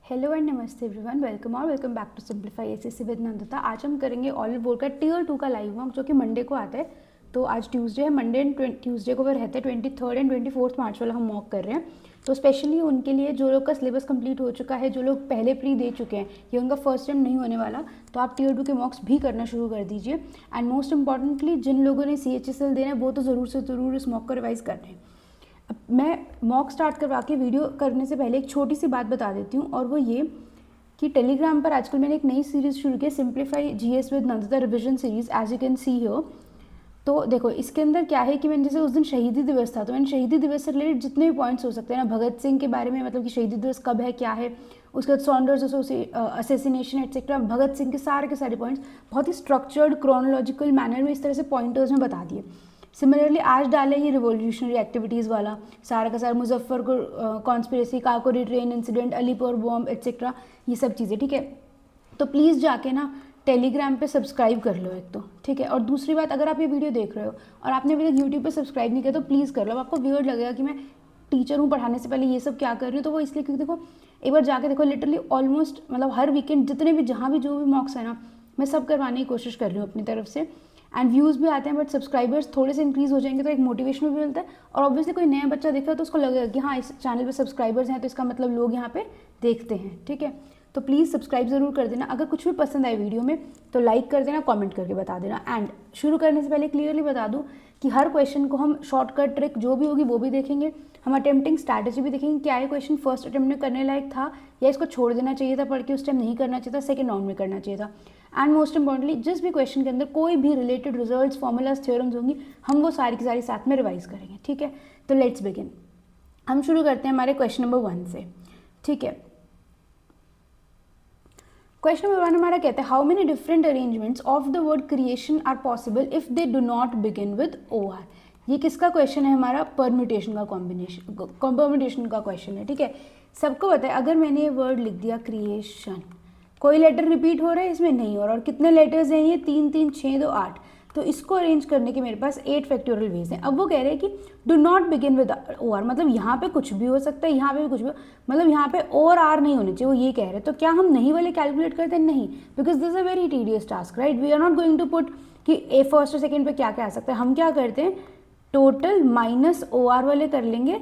Hello and नमस्ते everyone, welcome back to simplify SSC with Nandita. आज हम करेंगे ऑल बोर्ड का टियर 2 का लाइव मॉक जो कि मंडे को आता है। तो आज ट्यूसडे है, मंडे एंड ट्यूसडे को वो रहते हैं 23 एंड 24 मार्च वाला हम मॉक कर रहे हैं। तो स्पेशली उनके लिए जो लोग का सिलेबस कंप्लीट हो चुका है, जो लोग पहले प्री दे चुके हैं, ये उनका फर्स्ट टाइम नहीं होने वाला, तो आप टियर 2 के मॉक्स भी करना शुरू कर दीजिए। एंड मोस्ट इंपॉर्टेंटली जिन लोगों ने CHSL देना है वो तो ज़रूर से ज़रूर इस मॉक को रिवाइज़ कर रहे हैं। अब मैं मॉक स्टार्ट करवा के वीडियो करने से पहले एक छोटी सी बात बता देती हूँ, और वो ये कि टेलीग्राम पर आजकल मैंने एक नई सीरीज़ शुरू की है, simplify GS with Nandita revision series, as you can see here. तो देखो इसके अंदर क्या है कि मैंने जैसे उस दिन शहीदी दिवस था, तो मैंने शहीदी दिवस से रिलेटेड जितने भी पॉइंट्स हो सकते हैं ना, भगत सिंह के बारे में, मतलब कि शहीदी दिवस कब है, क्या है, उसके बाद Saunders assassination etcetera, Bhagat Singh के सारे पॉइंट्स बहुत ही स्ट्रक्चर्ड क्रोनोलॉजिकल मैनर में इस तरह से पॉइंटर्स में बता दिए। सिमिलरली आज डाले ही रिवोल्यूशनरी एक्टिविटीज़ वाला सारा का सारा, Muzaffarpur conspiracy, Kakori train incident, Alipur bomb etcetera, ये सब चीज़ें, ठीक है। तो प्लीज़ जाके ना टेलीग्राम पे सब्सक्राइब कर लो एक तो, ठीक है। और दूसरी बात, अगर आप ये वीडियो देख रहे हो और आपने अभी तक यूट्यूब पे सब्सक्राइब नहीं किया तो प्लीज़ कर लो। अब आपको वियर्ड लगेगा कि मैं टीचर हूँ, पढ़ाने से पहले ये सब क्या कर रही हूँ, तो वो इसलिए क्योंकि देखो एक बार जाके देखो, लिटरली ऑलमोस्ट मतलब हर वीकेंड जितने भी जहाँ भी जो भी मॉक्स है ना, मैं सब करवाने की कोशिश कर रही हूँ अपनी तरफ से। एंड व्यूज़ भी आते हैं, बट सब्सक्राइबर्स थोड़े से इंक्रीज़ हो जाएंगे तो एक मोटिवेशन भी मिलता है। और ऑब्वियसली कोई नया बच्चा देख रहा है तो उसको लगेगा कि हाँ इस चैनल पे सब्सक्राइबर्स हैं, तो इसका मतलब लोग यहाँ पे देखते हैं, ठीक है। तो प्लीज़ सब्सक्राइब ज़रूर कर देना। अगर कुछ भी पसंद आए वीडियो में तो लाइक कर देना, कमेंट करके बता देना। एंड शुरू करने से पहले क्लियरली बता दूँ कि हर क्वेश्चन को हम शॉर्टकट ट्रिक जो भी होगी वो भी देखेंगे, हम अटेम्प्टिंग स्ट्रैटेजी भी देखेंगे, क्या ये क्वेश्चन फर्स्ट अटेम्प्ट में करने लायक था या इसको छोड़ देना चाहिए था, पढ़ के उस टाइम नहीं करना चाहिए था, सेकंड राउंड में करना चाहिए था। एंड मोस्ट इंपॉर्टेंटली जिस भी क्वेश्चन के अंदर कोई भी रिलेटेड रिजल्ट्स, फॉर्मूलाज, थ्योरम्स होंगी, हम वो सारी की सारी साथ में रिवाइज करेंगे, ठीक है। तो लेट्स बिगिन। हम शुरू करते हैं हमारे क्वेश्चन नंबर 1 से, ठीक है। क्वेश्चन नंबर 1 हमारा कहता है, how many different arrangements of the word creation are possible if they do not begin with OR। ये किसका क्वेश्चन है? हमारा परम्यूटेशन का परम्यूटेशन का क्वेश्चन है, ठीक है। सबको पता है अगर मैंने ये वर्ड लिख दिया क्रिएशन, कोई लेटर रिपीट हो रहा है इसमें? नहीं हो रहा। और कितने लेटर्स हैं ये? 3 3 6 2 8। तो इसको अरेंज करने के मेरे पास 8 फैक्टोरियल वेज हैं। अब वो कह रहे हैं कि do not begin with OR, मतलब यहाँ पे कुछ भी हो सकता है, यहाँ पे भी कुछ भी, मतलब यहाँ पे और R नहीं होने चाहिए, वो ये कह रहे हैं। तो क्या हम नहीं वाले कैलकुलेट करते हैं? नहीं, because this a very tedious task, right. We are not going to put कि ए फर्स्ट और सेकेंड पे क्या क्या आ सकता है। हम क्या करते हैं, टोटल माइनस OR वाले कर लेंगे,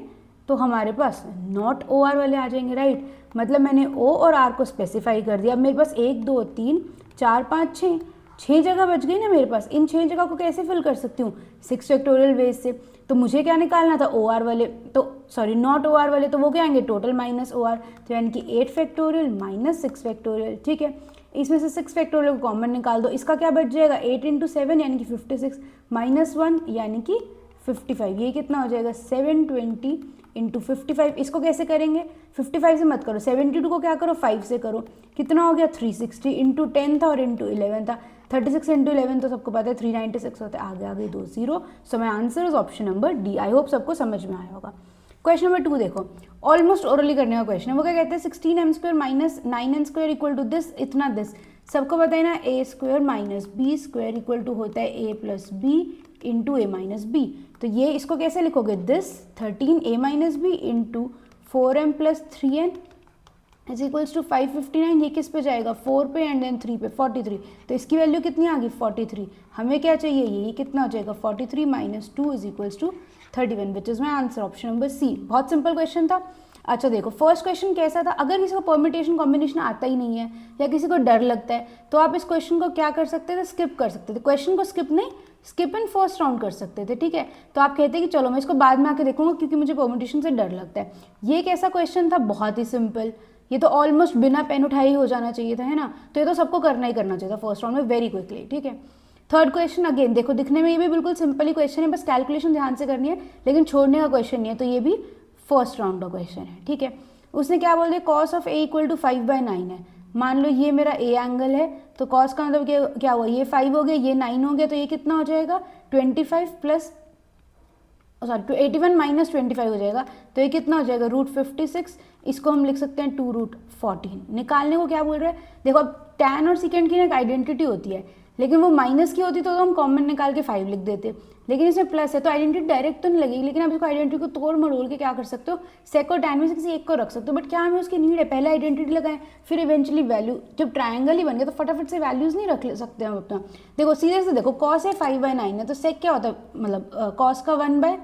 तो हमारे पास नॉट OR वाले आ जाएंगे, राइट। मतलब मैंने O और R को स्पेसिफाई कर दिया। अब मेरे पास 1 2 3 4 5 6 जगह बच गई ना मेरे पास। इन 6 जगह को कैसे फिल कर सकती हूँ? 6 फैक्टोरियल वेज से। तो मुझे क्या निकालना था? OR वाले, तो सॉरी नॉट OR वाले, तो वो क्या आएंगे? टोटल माइनस OR, तो यानी कि 8 फैक्टोरियल माइनस 6 फैक्टोरियल, ठीक है। इसमें से 6 फैक्टोरियल को कॉमन निकाल दो, इसका क्या बच जाएगा? 8 × 7 यानी कि 56 माइनस 1 यानी कि 55। ये कितना हो जाएगा? 720 × 55। इसको कैसे करेंगे? 55 से मत करो, 72 को क्या करो? 5 से करो। कितना हो गया? 360 × 10 था और × 11 था। 36 × 11 तो सबको पता है 396 होता है। आगे 2 0। सो my answer is option number D. I hope सबको समझ में आया होगा। क्वेश्चन नंबर 2 देखो, ऑलमोस्ट ओरली करने का क्वेश्चन है। वो क्या कहते हैं? 16m² minus 9n² equal to this, इतना दिस। सबको पता है ना, a² minus b² equal to होता है a plus B into a minus B. तो ये इसको कैसे लिखोगे? This 13a minus B into 4m plus 3n is equals to 559। ये किस पे जाएगा? 4 पे एंड देन 3 पे, 43। तो इसकी वैल्यू कितनी आ गई? 43। हमें क्या चाहिए? ये कितना हो जाएगा? 43 minus 2 is equals to 31, which is my answer, option number C. बहुत सिंपल क्वेश्चन था। अच्छा देखो, फर्स्ट क्वेश्चन कैसा था? अगर किसी को परम्यूटेशन कॉम्बिनेशन आता ही नहीं है या किसी को डर लगता है तो आप इस क्वेश्चन को क्या कर सकते थे? स्किप कर सकते थे। क्वेश्चन को स्किप नहीं, स्किप इन फर्स्ट राउंड कर सकते थे, ठीक है। तो आप कहते हैं कि चलो मैं इसको बाद में आके देखूंगा क्योंकि मुझे परम्यूटेशन से डर लगता है। ये कैसा क्वेश्चन था? बहुत ही सिंपल। ये तो ऑलमोस्ट बिना पेन उठाए ही हो जाना चाहिए था, है ना। तो ये तो सबको करना ही करना चाहिए था फर्स्ट राउंड में, वेरी क्विकली, ठीक है। थर्ड क्वेश्चन अगेन देखो, दिखने में ये भी बिल्कुल सिंपल ही क्वेश्चन है, बस कैलकुलेशन ध्यान से करनी है, लेकिन छोड़ने का क्वेश्चन नहीं है। तो ये भी फर्स्ट राउंड का क्वेश्चन है, ठीक है। उसने क्या बोल दिया? Cos of a equal to 5/9 है। मान लो ये मेरा a एंगल है, तो कॉस का मतलब क्या हुआ? ये 5 हो गया, ये 9 हो गया, तो ये कितना हो जाएगा? 25 प्लस 81 माइनस 25 हो जाएगा। तो ये कितना हो जाएगा? √56। इसको हम लिख सकते हैं 2√14। निकालने को क्या बोल रहे हैं? देखो अब tan और secant की ना एक आइडेंटिटी होती है, लेकिन वो माइनस की होती तो हम कॉमन निकाल के 5 लिख देते। लेकिन इसमें प्लस है तो आइडेंटिटी डायरेक्ट तो नहीं लगेगी, लेकिन आप इसको आइडेंटिटी को तोड़ मरोड़ के क्या कर सकते हो, सेक और टैन में से किसी एक को रख सकते हो। बट क्या हमें उसकी नीड है, पहले आइडेंटिटी लगाएं फिर इवेंचुअली वैल्यू, जब ट्रायंगल ही बन गया तो फटाफट से वैल्यूज नहीं रख सकते हम अपना। देखो सीधे से देखो, कॉस है 5/9 है तो सेक क्या होता है, मतलब कॉस का 1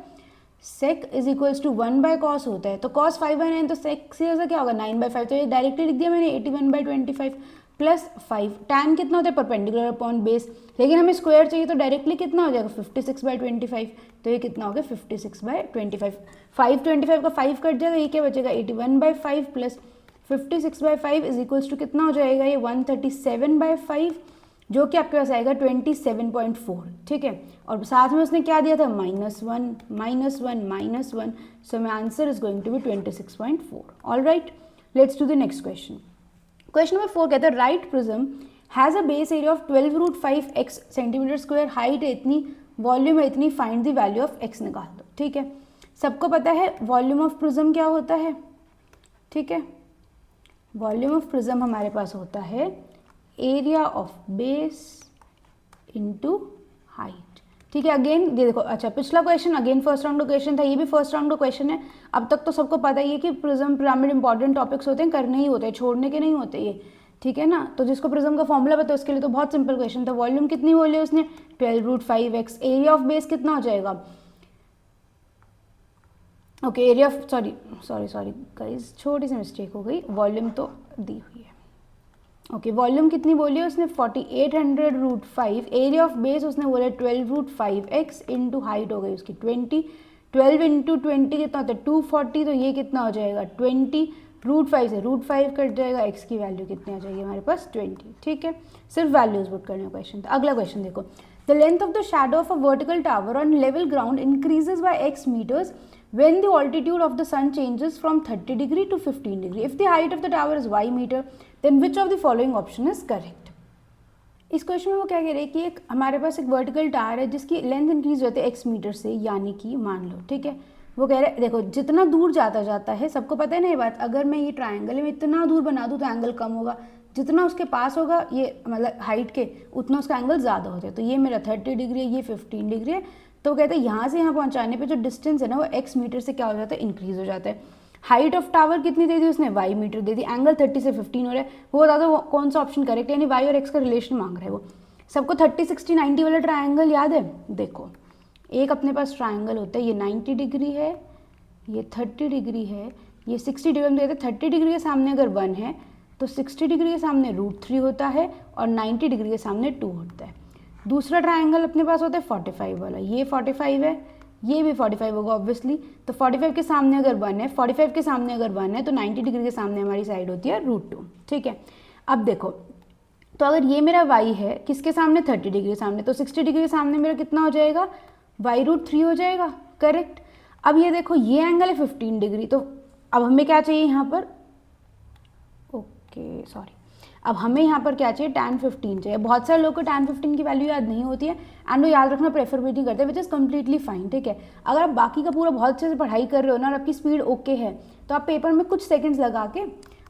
सेक इज इक्वल्स टू 1 कॉस होता है, तो कॉस 5/9 तो सेक सीधे से क्या होगा 9/5, तो ये डायरेक्टली लिख दिया मैंने 81/25 प्लस 5। टैन कितना होता है परपेंडिकुलर अपॉन बेस, लेकिन हमें स्क्वायर चाहिए तो डायरेक्टली कितना हो जाएगा 56/25, तो ये कितना हो गया 56/25। 5/25 का 5 कट जाएगा, ये क्या बचेगा 81/5 प्लस 56/5 इज इक्वल्स टू कितना हो जाएगा ये 137/5, जो कि आपके पास आएगा 27.4। ठीक है, और साथ में उसने क्या दिया था -1 -1, so my answer is going to be 26.4। All right, let's do the next question. Question number 4 कहता है right prism has a base area of 12√5x centimetre square, height है इतनी, वॉल्यूम है इतनी, find the value of x निकाल दो। ठीक है, सबको पता है वॉल्यूम ऑफ प्रिज्म क्या होता है। ठीक है, वॉल्यूम ऑफ प्रिज्म हमारे पास होता है area of base into height. ठीक है, अगेन ये देखो, अच्छा पिछला क्वेश्चन अगेन फर्स्ट राउंड का क्वेश्चन था, ये भी फर्स्ट राउंड का क्वेश्चन है। अब तक तो सबको पता ही है कि प्रिज्म पिरामिड इंपॉर्टेंट टॉपिक्स होते हैं, करने ही होते हैं, छोड़ने के नहीं होते ये। ठीक है ना, तो जिसको प्रिज्म का फॉर्मूला पता है उसके लिए तो बहुत सिंपल क्वेश्चन था। वॉल्यूम कितनी बोली उसने 12√5x, एरिया ऑफ बेस कितना हो जाएगा, okay area of sorry guys छोटी सी मिस्टेक हो गई, वॉल्यूम तो दी हुई है। ओके वॉल्यूम कितनी बोली है उसने 4800√5, एरिया ऑफ बेस उसने बोला 12√5x इंटू हाइट हो गई उसकी 20, 12 इंटू 20 कितना होता है 240, तो ये कितना हो जाएगा 20√5 से √5 कट जाएगा, x की वैल्यू कितनी आ जाएगी हमारे पास 20। ठीक है, सिर्फ वैल्यूज पुट करने का क्वेश्चन था। अगला क्वेश्चन देखो, the length of the shadow of a vertical tower on level ground increases by x metres when the altitude of the sun changes from 30 degree to 15 degree. If the height of the tower is y meter, then which of the following option is correct? इस question में वो क्या कह रहे हैं कि एक हमारे पास एक वर्टिकल टावर है जिसकी लेंथ इंक्रीज होती है x मीटर से, यानी कि मान लो ठीक है, वो कह रहे हैं देखो जितना दूर जाता है, सबको पता है ना ये बात, अगर मैं ये ट्रायंगल में इतना दूर बना दूँ तो एंगल कम होगा, जितना उसके पास होगा ये मतलब हाइट के उतना उसका एंगल ज़्यादा होता है। तो ये मेरा 30 डिग्री है, ये 15 डिग्री है, तो कहते हैं यहाँ से यहाँ पहुँचाने पे जो डिस्टेंस है ना वो x मीटर से क्या हो जाता है इंक्रीज हो जाता है। हाइट ऑफ टावर कितनी दे दी उसने y मीटर दे दी, एंगल 30 से 15 हो रहा है, वो बता दो कौन सा ऑप्शन करेक्ट, यानी y और x का रिलेशन मांग रहा है वो। सबको 30 60 90 वाला ट्रायंगल याद है, देखो एक अपने पास ट्रायंगल होता है, ये 90 डिग्री है, ये 30 डिग्री है, ये 60 डिग्री हम कहते हैं 30 डिग्री के सामने अगर 1 है तो 60 डिग्री के सामने √3 होता है और 90 डिग्री के सामने 2 होता है। दूसरा ट्रायंगल अपने पास होता है 45 वाला, ये 45 है, ये भी 45 होगा ऑब्वियसली, तो 45 के सामने अगर 1 है, 45 के सामने अगर 1 है तो 90 डिग्री के सामने हमारी साइड होती है √2। ठीक है, अब देखो तो अगर ये मेरा y है किसके सामने 30 डिग्री के सामने, तो 60 डिग्री के सामने मेरा कितना हो जाएगा y√3 हो जाएगा, करेक्ट। अब ये देखो ये एंगल है 15 डिग्री, तो अब हमें क्या चाहिए यहाँ पर, ओके सॉरी, अब हमें यहाँ पर क्या चाहिए tan 15 चाहिए। बहुत सारे लोगों को tan 15 की वैल्यू याद नहीं होती है एंड वो याद रखना प्रेफर भी नहीं करते, विच इज़ कम्प्लीटली फाइन। ठीक है, अगर आप बाकी का पूरा बहुत अच्छे से पढ़ाई कर रहे हो ना और आपकी स्पीड ओके है तो आप पेपर में कुछ सेकंड्स लगा के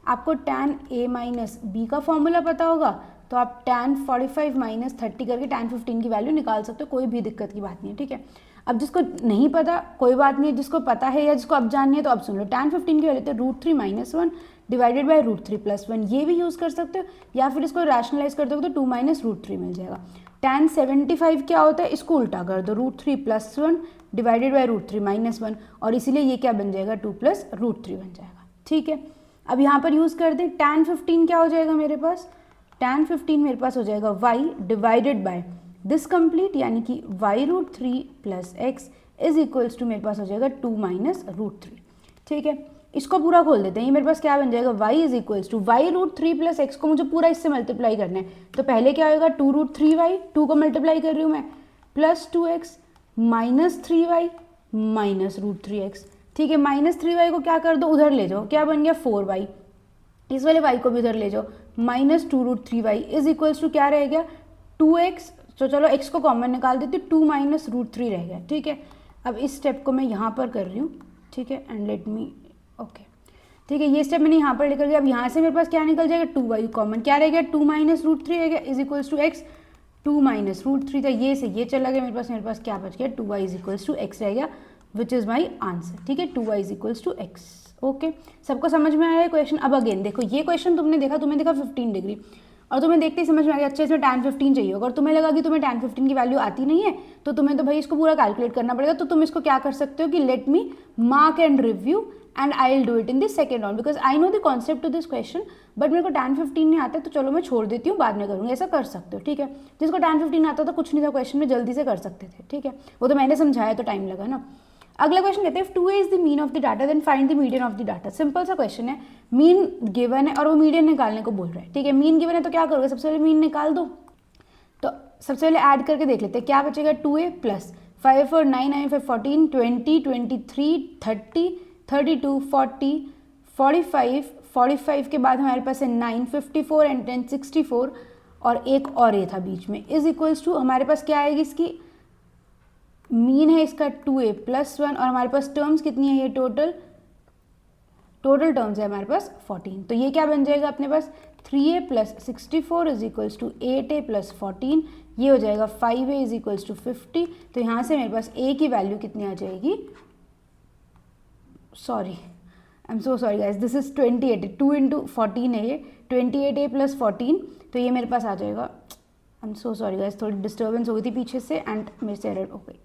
आपको tan a माइनस बी का फॉर्मूला पता होगा तो आप tan 45 माइनस 30 करके tan 15 की वैल्यू निकाल सकते हो, कोई भी दिक्कत की बात नहीं है। ठीक है, अब जिसको नहीं पता कोई बात नहीं है, जिसको पता है या जिसको अब जाननी है तो अब सुन लो, tan 15 की वैल्यू तो √3 - 1 डिवाइडेड बाय √3 + 1, ये भी यूज़ कर सकते हो, या फिर इसको रैशनलाइज कर दो तो 2 - √3 मिल जाएगा। tan 75 क्या होता है, इसको उल्टा कर दो, √3 + 1 डिवाइडेड बाय √3 - 1, और इसीलिए ये क्या बन जाएगा 2 + √3 बन जाएगा। ठीक है, अब यहाँ पर यूज़ कर दें, tan 15 क्या हो जाएगा मेरे पास, tan 15 मेरे पास हो जाएगा y divided by this complete, यानी कि y√3 + x is equals to मेरे पास हो जाएगा 2 - √3। ठीक है, इसको पूरा खोल देते हैं, ये मेरे पास क्या बन जाएगा y is equals to y√3 + x को मुझे पूरा इससे मल्टीप्लाई करना है, तो पहले क्या होगा 2√3y, 2 को मल्टीप्लाई कर रही हूँ मैं, plus 2x minus 3y minus √3x। ठीक है, माइनस 3y को क्या कर दो उधर ले जाओ, क्या बन गया 4y, इस वाले y को भी उधर ले जाओ, minus 2√3y is equals to क्या रह गया 2x, तो चलो x को कॉमन निकाल देती हूँ, 2 - √3 रह गया। ठीक है, अब इस स्टेप को मैं यहाँ पर कर रही हूँ, ठीक है, एंड लेट मी ओके, ठीक है, ये स्टेप मैंने यहाँ पर लेकर गया। अब यहाँ से मेरे पास क्या निकल जाएगा 2y कॉमन, क्या रह गया 2 - √3 रह गया is equals to x, 2 minus root 3 था, ये से ये चला गया मेरे पास क्या बच गया 2y is equals to x रह गया, विच इज़ माई आंसर। ठीक है, 2y is equals to X. Okay, सबको समझ में आया है क्वेश्चन। अब अगेन देखो, ये क्वेश्चन तुमने देखा 15 डिग्री और तुम्हें देखते ही समझ में आ गया, अच्छा इसमें tan 15 चाहिए होगा, और तुम्हें लगा कि तुम्हें tan 15 की वैल्यू आती नहीं है तो तुम्हें तो भाई इसको पूरा कैलकुलेट करना पड़ेगा। तो तुम इसको क्या कर सकते हो कि let me mark and review and I will do it in this second round, because I know the concept to this question, but मेरे को tan 15 नहीं आता तो चलो मैं छोड़ देती हूँ, बाद में करूँगी। ऐसा कर सकते हो, ठीक है। जिसको tan 15 आता था कुछ नहीं था क्वेश्चन में, जल्दी से कर सकते थे, ठीक है। वो तो मैंने समझाया तो टाइम लगा ना। अगला क्वेश्चन कहते हैं if 2a is the mean of the data then find the median of the data. Simple सा क्वेश्चन है, मीन गिवन है और वो मीडियन निकालने को बोल रहा है, ठीक है। मीन गिवन है तो क्या करोगे, सबसे पहले मीन निकाल दो। तो सबसे पहले ऐड करके देख लेते हैं क्या बचेगा, 2a प्लस 5 4 9 9 5 14 20 23 30 32 40 45 45 के बाद हमारे पास है 9 54 एंड 10 64 और एक और ये था बीच में, इज इक्वल्स टू हमारे पास क्या आएगी, इसकी मीन है इसका 2a प्लस 1 और हमारे पास टर्म्स कितनी है, ये टोटल टर्म्स है हमारे पास 14। तो ये क्या बन जाएगा अपने पास 3a plus 64 is equals to 8a plus 14, ये हो जाएगा 5a इज इक्वल्स टू 50। तो यहाँ से मेरे पास a की वैल्यू कितनी आ जाएगी, sorry I am so sorry guys, this is 28, 2 into 14 है ये, 28a प्लस 14, तो ये मेरे पास आ जाएगा, I am so sorry guys, थोड़ी डिस्टर्बेंस हो गई थी पीछे से एंड मेरे से एरर हो गई।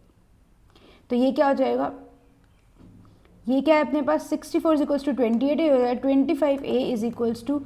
तो ये क्या हो जाएगा, ये क्या है अपने पास 64 इज इक्वल्स टू 28 हो जाएगा, 25a इज इक्वल्स टू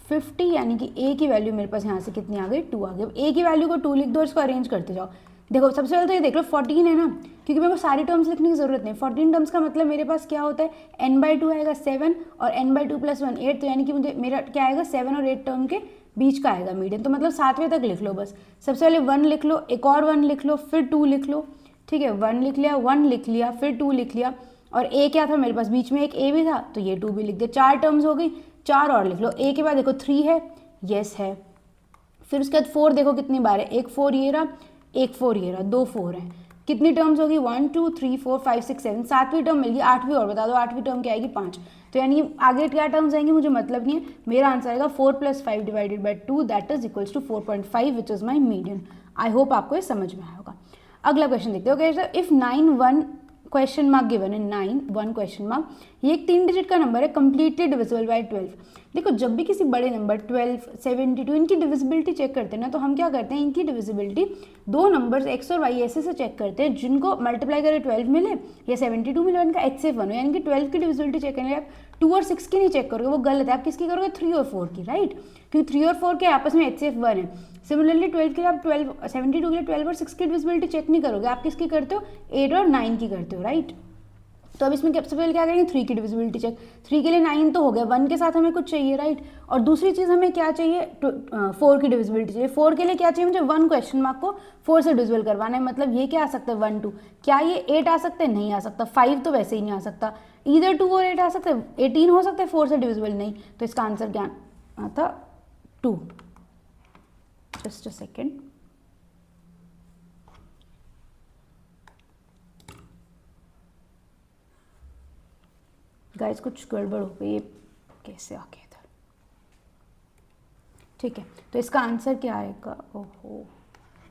50, यानी कि a की वैल्यू मेरे पास यहाँ से कितनी आ गई, 2 आ गई। अब a की वैल्यू को 2 लिख दो, इसको अरेंज करते जाओ। देखो सबसे पहले तो ये देख लो 14 है ना, क्योंकि मेरे को सारी टर्म्स लिखने की जरूरत नहीं। 14 टर्म्स का मतलब मेरे पास क्या होता है, n/2 आएगा 7 और n/2 प्लस 1 8, तो यानी कि मुझे मेरा क्या आएगा 7 और 8 टर्म के बीच का आएगा मीडियन। तो मतलब 7वें तक लिख लो बस। सबसे पहले 1 लिख लो, एक और 1 लिख लो, फिर 2 लिख लो, ठीक है। 1 लिख लिया, 1 लिख लिया, फिर 2 लिख लिया, और a क्या था मेरे पास, बीच में एक a भी था तो ये 2 भी लिख दिया। 4 टर्म्स हो गई, 4 और लिख लो। a के बाद देखो 3 है, यस है, फिर उसके बाद 4 देखो कितनी बार है, एक 4 ये रहा, एक 4 ये रहा, 2 4 है। कितनी टर्म्स होगी, 1 2 3 4 5 6 7, 7वीं टर्म मिल गई। 8वीं और बता दो, 8वीं टर्म क्या आएगी 5। तो यानी आगे क्या टर्म्स आएंगे मुझे मतलब नहीं है, मेरा आंसर आएगा 4 + 5 divided by 2 that is equals to 4.5 which is my median. I hope आपको ये समझ में आया होगा। अगला क्वेश्चन देखते हो, कैसे इफ 9 1 क्वेश्चन मार्क गिवन है, 9 1 क्वेश्चन मार्क, ये एक 3 डिजिट का नंबर है, कंप्लीटली डिविजिबल बाय 12। देखो जब भी किसी बड़े नंबर 12 72 इनकी डिविजिबिलिटी चेक करते हैं ना, तो हम क्या करते हैं, इनकी डिविजिबिलिटी दो नंबर्स x और y ऐसे से चेक करते हैं जिनको मल्टीप्लाई करें 12 मिले या 72 मिले, इनका HCF 1 हो, यानी कि 12 की डिविजिबिलिटी चेक करेंगे। आप 2 और 6 की नहीं चेक करोगे, वो गलत है। आप किसकी करोगे, 3 और 4 की, राइट, क्योंकि 3 और 4 के आपस में HCF 1 है। सिमिलरली 12 के लिए आप 72 के लिए 12 और 6 की डिविजिबिलिटी चेक नहीं करोगे, आप किसकी करते हो, 8 और 9 की करते हो, राइट। तो अब इसमें सबसे पहले क्या करेंगे, 3 की डिविजिबिलिटी चेक। 3 के लिए 9 तो हो गया, 1 के साथ हमें कुछ चाहिए, राइट। और दूसरी चीज़ हमें क्या चाहिए, 4 की डिविजिबिलिटी चाहिए। 4 के लिए क्या चाहिए मुझे, 1 क्वेश्चन मार्क को 4 से डिविजिबल करवाना है। मतलब ये क्या आ सकता है 1 2, क्या ये 8 आ सकता है, नहीं आ सकता। 5 तो वैसे ही नहीं आ सकता, इधर 2 और 8 आ सकता है, 18 हो सकता है 4 से डिविजिबल नहीं। तो इसका आंसर क्या आता, 2। जस्ट अ सेकेंड, गाइस कुछ गड़बड़ हो गई, कैसे आ गया इधर, ठीक है। तो इसका आंसर क्या आएगा, ओहो,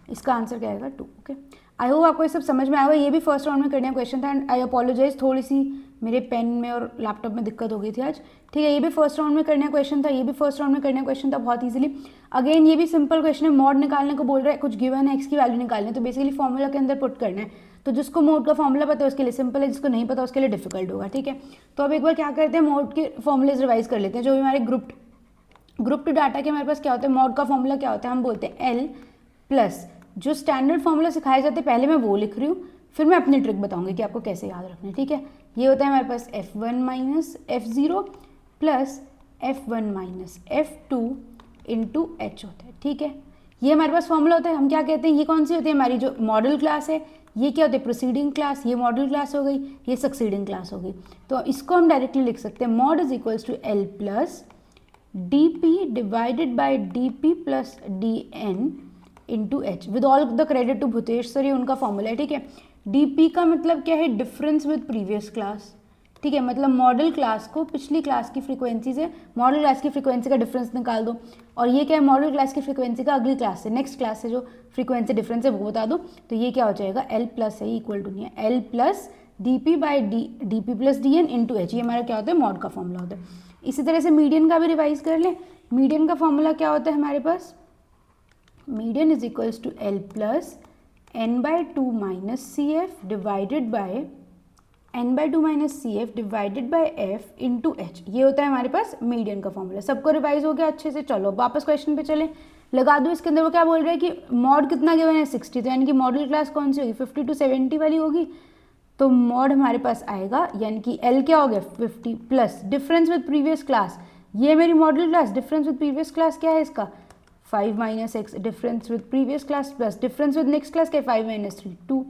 इसका आंसर क्या आएगा 2। ओके, आई होप आपको ये सब समझ में आएगा। ये भी फर्स्ट राउंड में करने का क्वेश्चन था एंड आई अपोलोजाइज, थोड़ी सी मेरे पेन में और लैपटॉप में दिक्कत हो गई थी आज, ठीक है। ये भी फर्स्ट राउंड में करने का क्वेश्चन था, ये भी फर्स्ट राउंड में करने का क्वेश्चन था, बहुत ईजिली। अगेन ये भी सिंपल क्वेश्चन है, मॉड निकालने को बोल रहा है, कुछ गिवन है, एक्स की वैल्यू निकालनी है, तो बेसिकली फॉर्मूला के अंदर पुट करना है। तो जिसको मोड का फॉर्मूला पता है उसके लिए सिंपल है, जिसको नहीं पता उसके लिए डिफिकल्ट होगा, ठीक है। तो अब एक बार क्या करते हैं, मोड के फॉर्मूलेज रिवाइज कर लेते हैं। जो भी हमारे ग्रुप टू डाटा के हमारे पास क्या होता है, मोड का फॉर्मूला क्या होता है, हम बोलते हैं L प्लस जो स्टैंडर्ड फॉर्मूला सिखाए जाते हैं, पहले मैं वो लिख रही हूँ, फिर मैं अपनी ट्रिक बताऊंगी कि आपको कैसे याद रखना है, ठीक है। ये होता है हमारे पास F1 minus F0 plus F1 minus F2 into H होता है, ठीक है। ये हमारे पास फॉर्मूला होता है। हम क्या कहते हैं, ये कौन सी होती है, हमारी जो मॉडल क्लास है, ये क्या होती है, प्रोसीडिंग क्लास, ये मॉडल क्लास हो गई, ये सक्सीडिंग क्लास हो गई। तो इसको हम डायरेक्टली लिख सकते हैं, mode is equals to L plus DP divided by DP plus DN into H with all the credit to Bhutesh sir, ये उनका फॉर्मूला है, ठीक है। DP का मतलब क्या है, डिफरेंस विद प्रीवियस क्लास, ठीक है, मतलब मॉडल क्लास को पिछली क्लास की फ्रीक्वेंसी से मॉडल क्लास की फ्रीक्वेंसी का डिफरेंस निकाल दो, और ये क्या है, मॉडल क्लास की फ्रीक्वेंसी का अगली क्लास से नेक्स्ट क्लास से जो फ्रीक्वेंसी डिफरेंस है वो बता दो। तो ये क्या हो जाएगा, एल प्लस है, इक्वल टू नहीं है, L plus D P by D P plus D N into H, ये हमारा क्या होता है, मॉड का फॉर्मूला होता है। इसी तरह से मीडियन का भी रिवाइज कर लें। मीडियन का फॉर्मूला क्या होता है हमारे पास, median is equals to L plus N by two minus C F divided by N by two minus C F divided by F into H, ये होता है हमारे पास मीडियन का फॉर्मूला। सबको रिवाइज हो गया अच्छे से। चलो वापस क्वेश्चन पे चले, लगा दो इसके अंदर। वो क्या बोल रहे हैं कि मॉड कितना गिवन है 60, तो यानी कि मॉडल क्लास कौन सी होगी, 50 to 70 वाली होगी। तो मॉड हमारे पास आएगा, यानी कि एल क्या हो गया 50 plus difference with previous class, ये मेरी model class, difference with previous class क्या है इसका 5 minus x, difference with previous class plus difference with next class क्या है 5 minus 3 2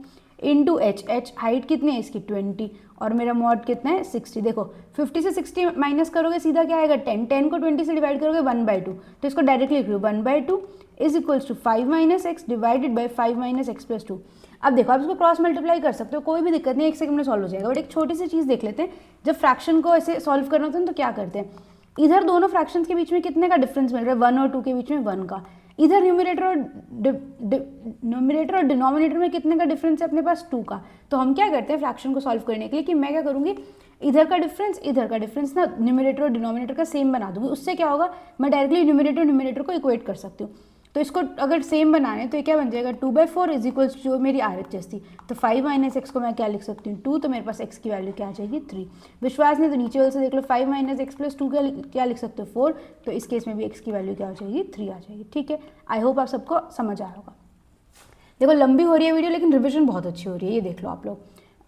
into H, H height कितनी है इसकी 20, और मेरा मॉड कितना है 60। देखो 50 से 60 माइनस करोगे सीधा क्या आएगा 10, 10 को 20 से डिवाइड करोगे 1/2, तो इसको डायरेक्टली लिख लो 1/2 is equals to 5 minus X divided by 5 minus X plus 2। अब देखो आप इसको क्रॉस मल्टीप्लाई कर सकते हो, कोई भी दिक्कत नहीं, 1 सेकंड में सॉल्व हो जाएगा। बट एक छोटी सी चीज़ देख लेते हैं, जब फ्रैक्शन को ऐसे सॉल्व करना होता है तो क्या करते हैं, इधर दोनों फ्रैक्शंस के बीच में कितने का डिफरेंस मिल रहा है, 1 और 2 के बीच में 1 का, इधर न्यूमरेटर और डिनोमिनेटर में कितने का डिफरेंस है अपने पास 2 का। तो हम क्या करते हैं फ्रैक्शन को सॉल्व करने के लिए कि मैं क्या करूँगी, इधर का डिफरेंस ना न्यूमरेटर और डिनोमिनेटर का सेम बना दूंगी। उससे क्या होगा, मैं डायरेक्टली न्यूमरेटर को इक्वेट कर सकती हूँ। तो इसको अगर सेम बनाने तो ये क्या बन जाएगा 2/4 इज इक्वल्स जो मेरी आर एच एस थी, तो 5 माइनस एक्स को मैं क्या लिख सकती हूँ 2, तो मेरे पास एक्स की वैल्यू क्या आ जाएगी 3। विश्वास नहीं तो नीचे वाले से देख लो, 5 माइनस एक्स प्लस 2 क्या लिख सकते हो 4, तो इस केस में भी एक्स की वैल्यू क्या हो जाएगी 3 आ जाएगी। ठीक है, आई होप आप सबको समझ आया होगा। देखो लंबी हो रही है वीडियो लेकिन रिविजन बहुत अच्छी हो रही है, ये देख लो आप लोग।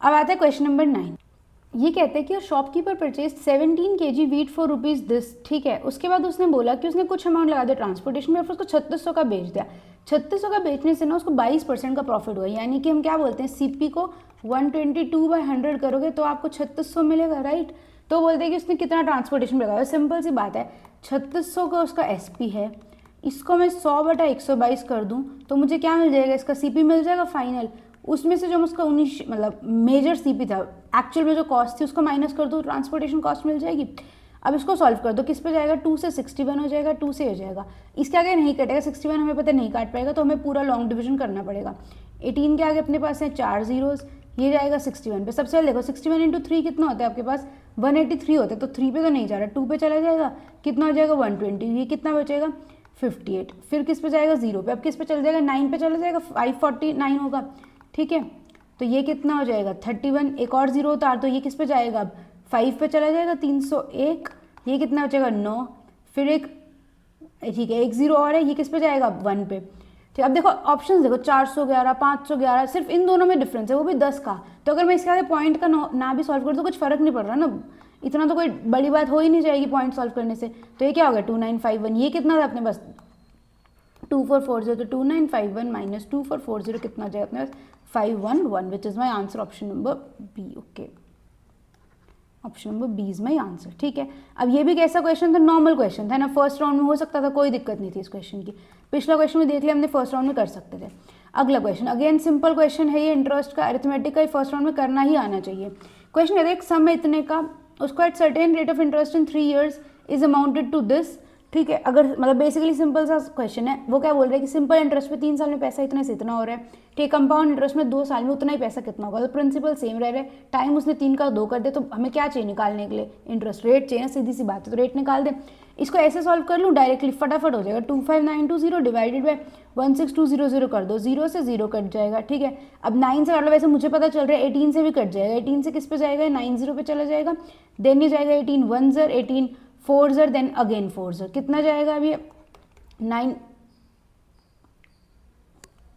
अब आता है क्वेश्चन नंबर 9। ये कहते हैं कि shopkeeper purchase 17 kg wheat for rupees this, ठीक है। उसके बाद उसने बोला कि उसने कुछ अमाउंट लगा दिया ट्रांसपोर्टेशन में और फिर उसको 3600 का बेच दिया। 3600 का बेचने से ना उसको 22% का प्रॉफिट हुआ, यानी कि हम क्या बोलते हैं सीपी को 122/100 करोगे तो आपको 3600 मिलेगा, राइट। तो बोलते हैं कि उसने कितना ट्रांसपोर्टेशन लगाया, सिंपल सी बात है 3600 का उसका एसपी है, इसको मैं 100/122 कर दूँ तो मुझे क्या मिल जाएगा, इसका सीपी मिल जाएगा फाइनल। उसमें से जो उसका 19 मतलब मेजर सीपी था, एक्चुअल में जो कॉस्ट थी उसको माइनस कर दो, ट्रांसपोर्टेशन कॉस्ट मिल जाएगी। अब इसको सॉल्व कर दो, किस पे जाएगा 2 से 61 हो जाएगा, 2 से हो जाएगा, इसके आगे नहीं कटेगा 61 हमें पता नहीं काट पाएगा, तो हमें पूरा लॉन्ग डिवीजन करना पड़ेगा। 18 के आगे अपने पास है 4 जीरोस, ये जाएगा 61 पे। सबसे पहले देखो 61 इंटू 3 कितना होता है आपके पास 183 होता है, तो 3 पे तो नहीं जा रहा, 2 पे चला जाएगा, कितना हो जाएगा 120, ये कितना बचेगा 58। फिर किस पे जाएगा 0 पे, अब किस पे चला जाएगा 9 पे चला जाएगा 549 होगा, ठीक है। तो ये कितना हो जाएगा 31, एक और 0 उतार तो ये किस पे जाएगा अब 5 पे चला जाएगा 301, ये कितना बचेगा 9, फिर एक ठीक है 1 0 और है, ये किस पे जाएगा 1 पे। ठीक, अब देखो ऑप्शंस देखो 411 511, सिर्फ इन दोनों में डिफरेंस है वो भी 10 का। तो अगर मैं इसके आगे पॉइंट का ना भी सॉल्व करूँ तो कुछ फर्क नहीं पड़ रहा ना, इतना तो कोई बड़ी बात हो ही नहीं जाएगी पॉइंट सॉल्व करने से। तो ये क्या होगा 2951, ये कितना था अपने पास 2440, तो 2951 माइनस 2440 कितना आ जाएगा अपने पास 511, which is my answer option number B. Okay, option number B is my answer, ठीक है। अब ये भी कैसा क्वेश्चन था, नॉर्मल क्वेश्चन था ना, फर्स्ट राउंड में हो सकता था, कोई दिक्कत नहीं थी इस क्वेश्चन की। पिछला क्वेश्चन में देख लिया हमने, फर्स्ट राउंड में कर सकते थे। अगला क्वेश्चन अगेन सिंपल क्वेश्चन है, ये इंटरेस्ट का अरिथमेटिक का फर्स्ट राउंड में करना ही आना चाहिए। क्वेश्चन है एक सम है इतने का, उसको at certain rate of interest in 3 years is amounted to this, ठीक है। अगर मतलब बेसिकली सिंपल सा क्वेश्चन है, वो क्या बोल रहे हैं कि सिंपल इंटरेस्ट पे 3 साल में पैसा इतना से इतना हो रहा है, ठीक। कंपाउंड इंटरेस्ट में 2 साल में उतना ही पैसा कितना होगा, तो प्रिंसिपल सेम रह रहा है, टाइम उसने 3 का 2 कर दे, तो हमें क्या चाहिए निकालने के लिए, इंटरेस्ट रेट चाहिए, सीधी सी बात है, तो रेट निकाल दे। इसको ऐसे सॉल्व कर लूँ डायरेक्टली, फटाफट हो जाएगा 25920 डिवाइडेड बाय 16200 कर दो, 0 से 0 कट जाएगा, ठीक है। अब 9 से काट लो, वैसे मुझे पता चल रहा है 18 से भी कट जाएगा, 18 से किस पे जाएगा 90 पे चला जाएगा, देन ये जाएगा 18 1 ज़र 18 4 ज़र देन अगेन 4 ज़र, कितना जाएगा अभी 9,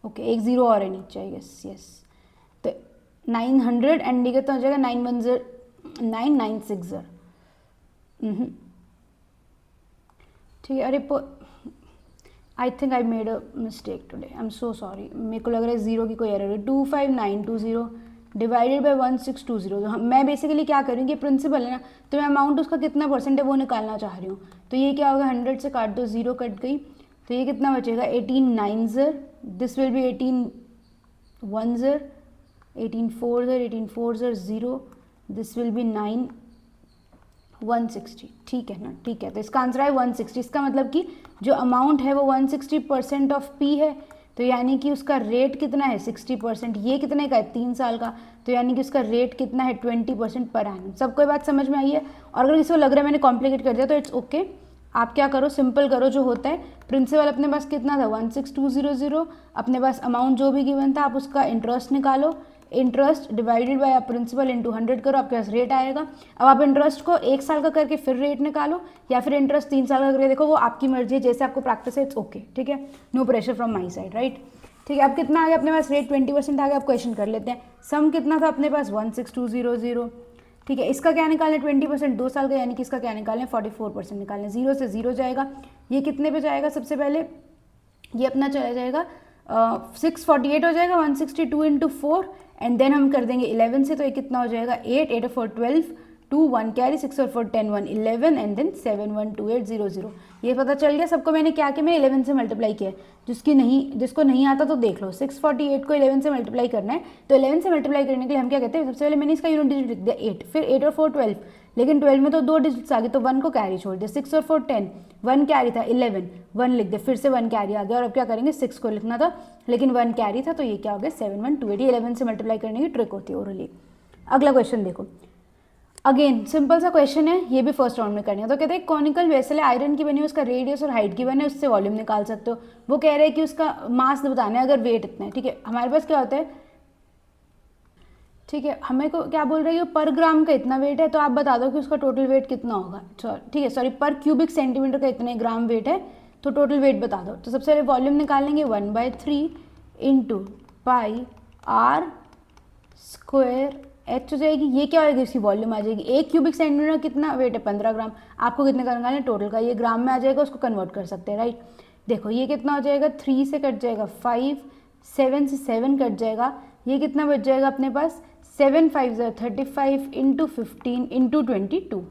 ओके 1 0 और है नीचे, यस यस, तो 900 एंड कितना हो जाएगा 9 1 ज़र 9 9 6 ज़र, ठीक है। अरे I think I made a mistake today, I am so sorry, मेरे को लग रहा है 0 की कोई एरर है। 25920 डिवाइडेड बाय 1620, मैं बेसिकली क्या करूँगी, प्रिंसिपल है ना, तो मैं अमाउंट उसका कितना परसेंट है वो निकालना चाह रही हूँ। तो ये क्या होगा 100 से काट दो, 0 कट गई, तो ये कितना बचेगा 18 9 ज़र, दिस विल बी 18 1 ज़र, 18 4 ज़र 18 4 ज़र 0, दिस विल बी 9 160, ठीक है ना, ठीक है। तो इसका आंसर है 160। इसका मतलब कि जो अमाउंट है वो 160% ऑफ पी है, तो यानी कि उसका रेट कितना है 60%। ये कितने का है 3 साल का, तो यानी कि उसका रेट कितना है 20% पर एनम। सबको ये बात समझ में आई है? और अगर किसी को लग रहा है मैंने कॉम्प्लिकेट कर दिया तो इट्स ओके। आप क्या करो, सिंपल करो जो होता है। प्रिंसिपल अपने पास कितना था 16200, अपने पास अमाउंट जो भी गिवन था आप उसका इंटरेस्ट निकालो, interest divided by principal into 100 करो, आपके पास रेट आएगा। अब आप इंटरेस्ट को 1 साल का करके फिर रेट निकालो, या फिर इंटरेस्ट 3 साल का करके देखो, वो आपकी मर्जी है, जैसे आपको प्रैक्टिस है, इट्स ओके, ठीक है। No pressure from my side, right. ठीक है, अब कितना आ गया अपने पास रेट 20% आ गया। आप क्वेश्चन कर लेते हैं। सम कितना था अपने पास 16200, ठीक है। इसका क्या निकालना है 20%, 2 साल का, यानी कि इसका क्या निकालना है 44% निकालना है। 0 से 0 जाएगा, ये कितने पे जाएगा? सबसे पहले ये अपना चला जाएगा 648 हो जाएगा, 162 इंटू 4, एंड देन हम कर देंगे 11 से, तो ये कितना हो जाएगा 8, 8 और 4 12, 2 1 कैरी, 6 और 4 10 1 11, एंड देन 712800। ये पता चल गया सबको। मैंने क्या किया, मैंने 11 से मल्टीप्लाई किया है। जिसको नहीं आता तो देख लो। 648 को 11 से मल्टीप्लाई करना है, तो 11 से मल्टीप्लाई करने के लिए हम क्या कहते हैं, सबसे पहले मैंने इसका यूनिट डिजिट लिख दिया 8, फिर 8 और 4 12, लेकिन 12 में तो 2 डिजिट्स आ गए, तो 1 को कैरी छोड़ दिया। 6 और 4 10, 1 कैरी था, 11, 1 लिख दे, फिर से 1 कैरी आ गया। और अब क्या करेंगे, 6 को लिखना था लेकिन 1 कैरी था, तो ये क्या हो गया 7128। 11 से मल्टीप्लाई करने की ट्रिक होती है ओरली। अगला क्वेश्चन देखो, अगेन सिंपल सा क्वेश्चन है, ये भी फर्स्ट राउंड में करनी है। तो कहते हैं कॉनिकल वेसल है, आयरन की बनी है, उसका रेडियस और हाइट की बने, उससे वॉल्यूम निकाल सकते हो। वो कह रहे हैं कि उसका मास बताना है अगर वेट इतना है, ठीक है। हमारे पास क्या होता है, ठीक है, हमें को क्या बोल रही है, पर ग्राम का इतना वेट है, तो आप बता दो कि उसका टोटल वेट कितना होगा। ठीक है, सॉरी, पर क्यूबिक सेंटीमीटर का इतने ग्राम वेट है, तो टोटल वेट बता दो। तो सबसे पहले वॉल्यूम निकालेंगे 1/3 into pi R square H हो जाएगी। ये क्या होगी, इसकी वॉल्यूम आ जाएगी। 1 क्यूबिक सेंटीमीटर कितना वेट है 15 ग्राम। आपको कितने का निकालना है टोटल का, ये ग्राम में आ जाएगा, उसको कन्वर्ट कर सकते हैं, राइट। देखो ये कितना हो जाएगा, 3 से कट जाएगा 5, 7 से 7 कट जाएगा, ये कितना बच जाएगा अपने पास 7 5 35 इंटू 15 इंटू 22।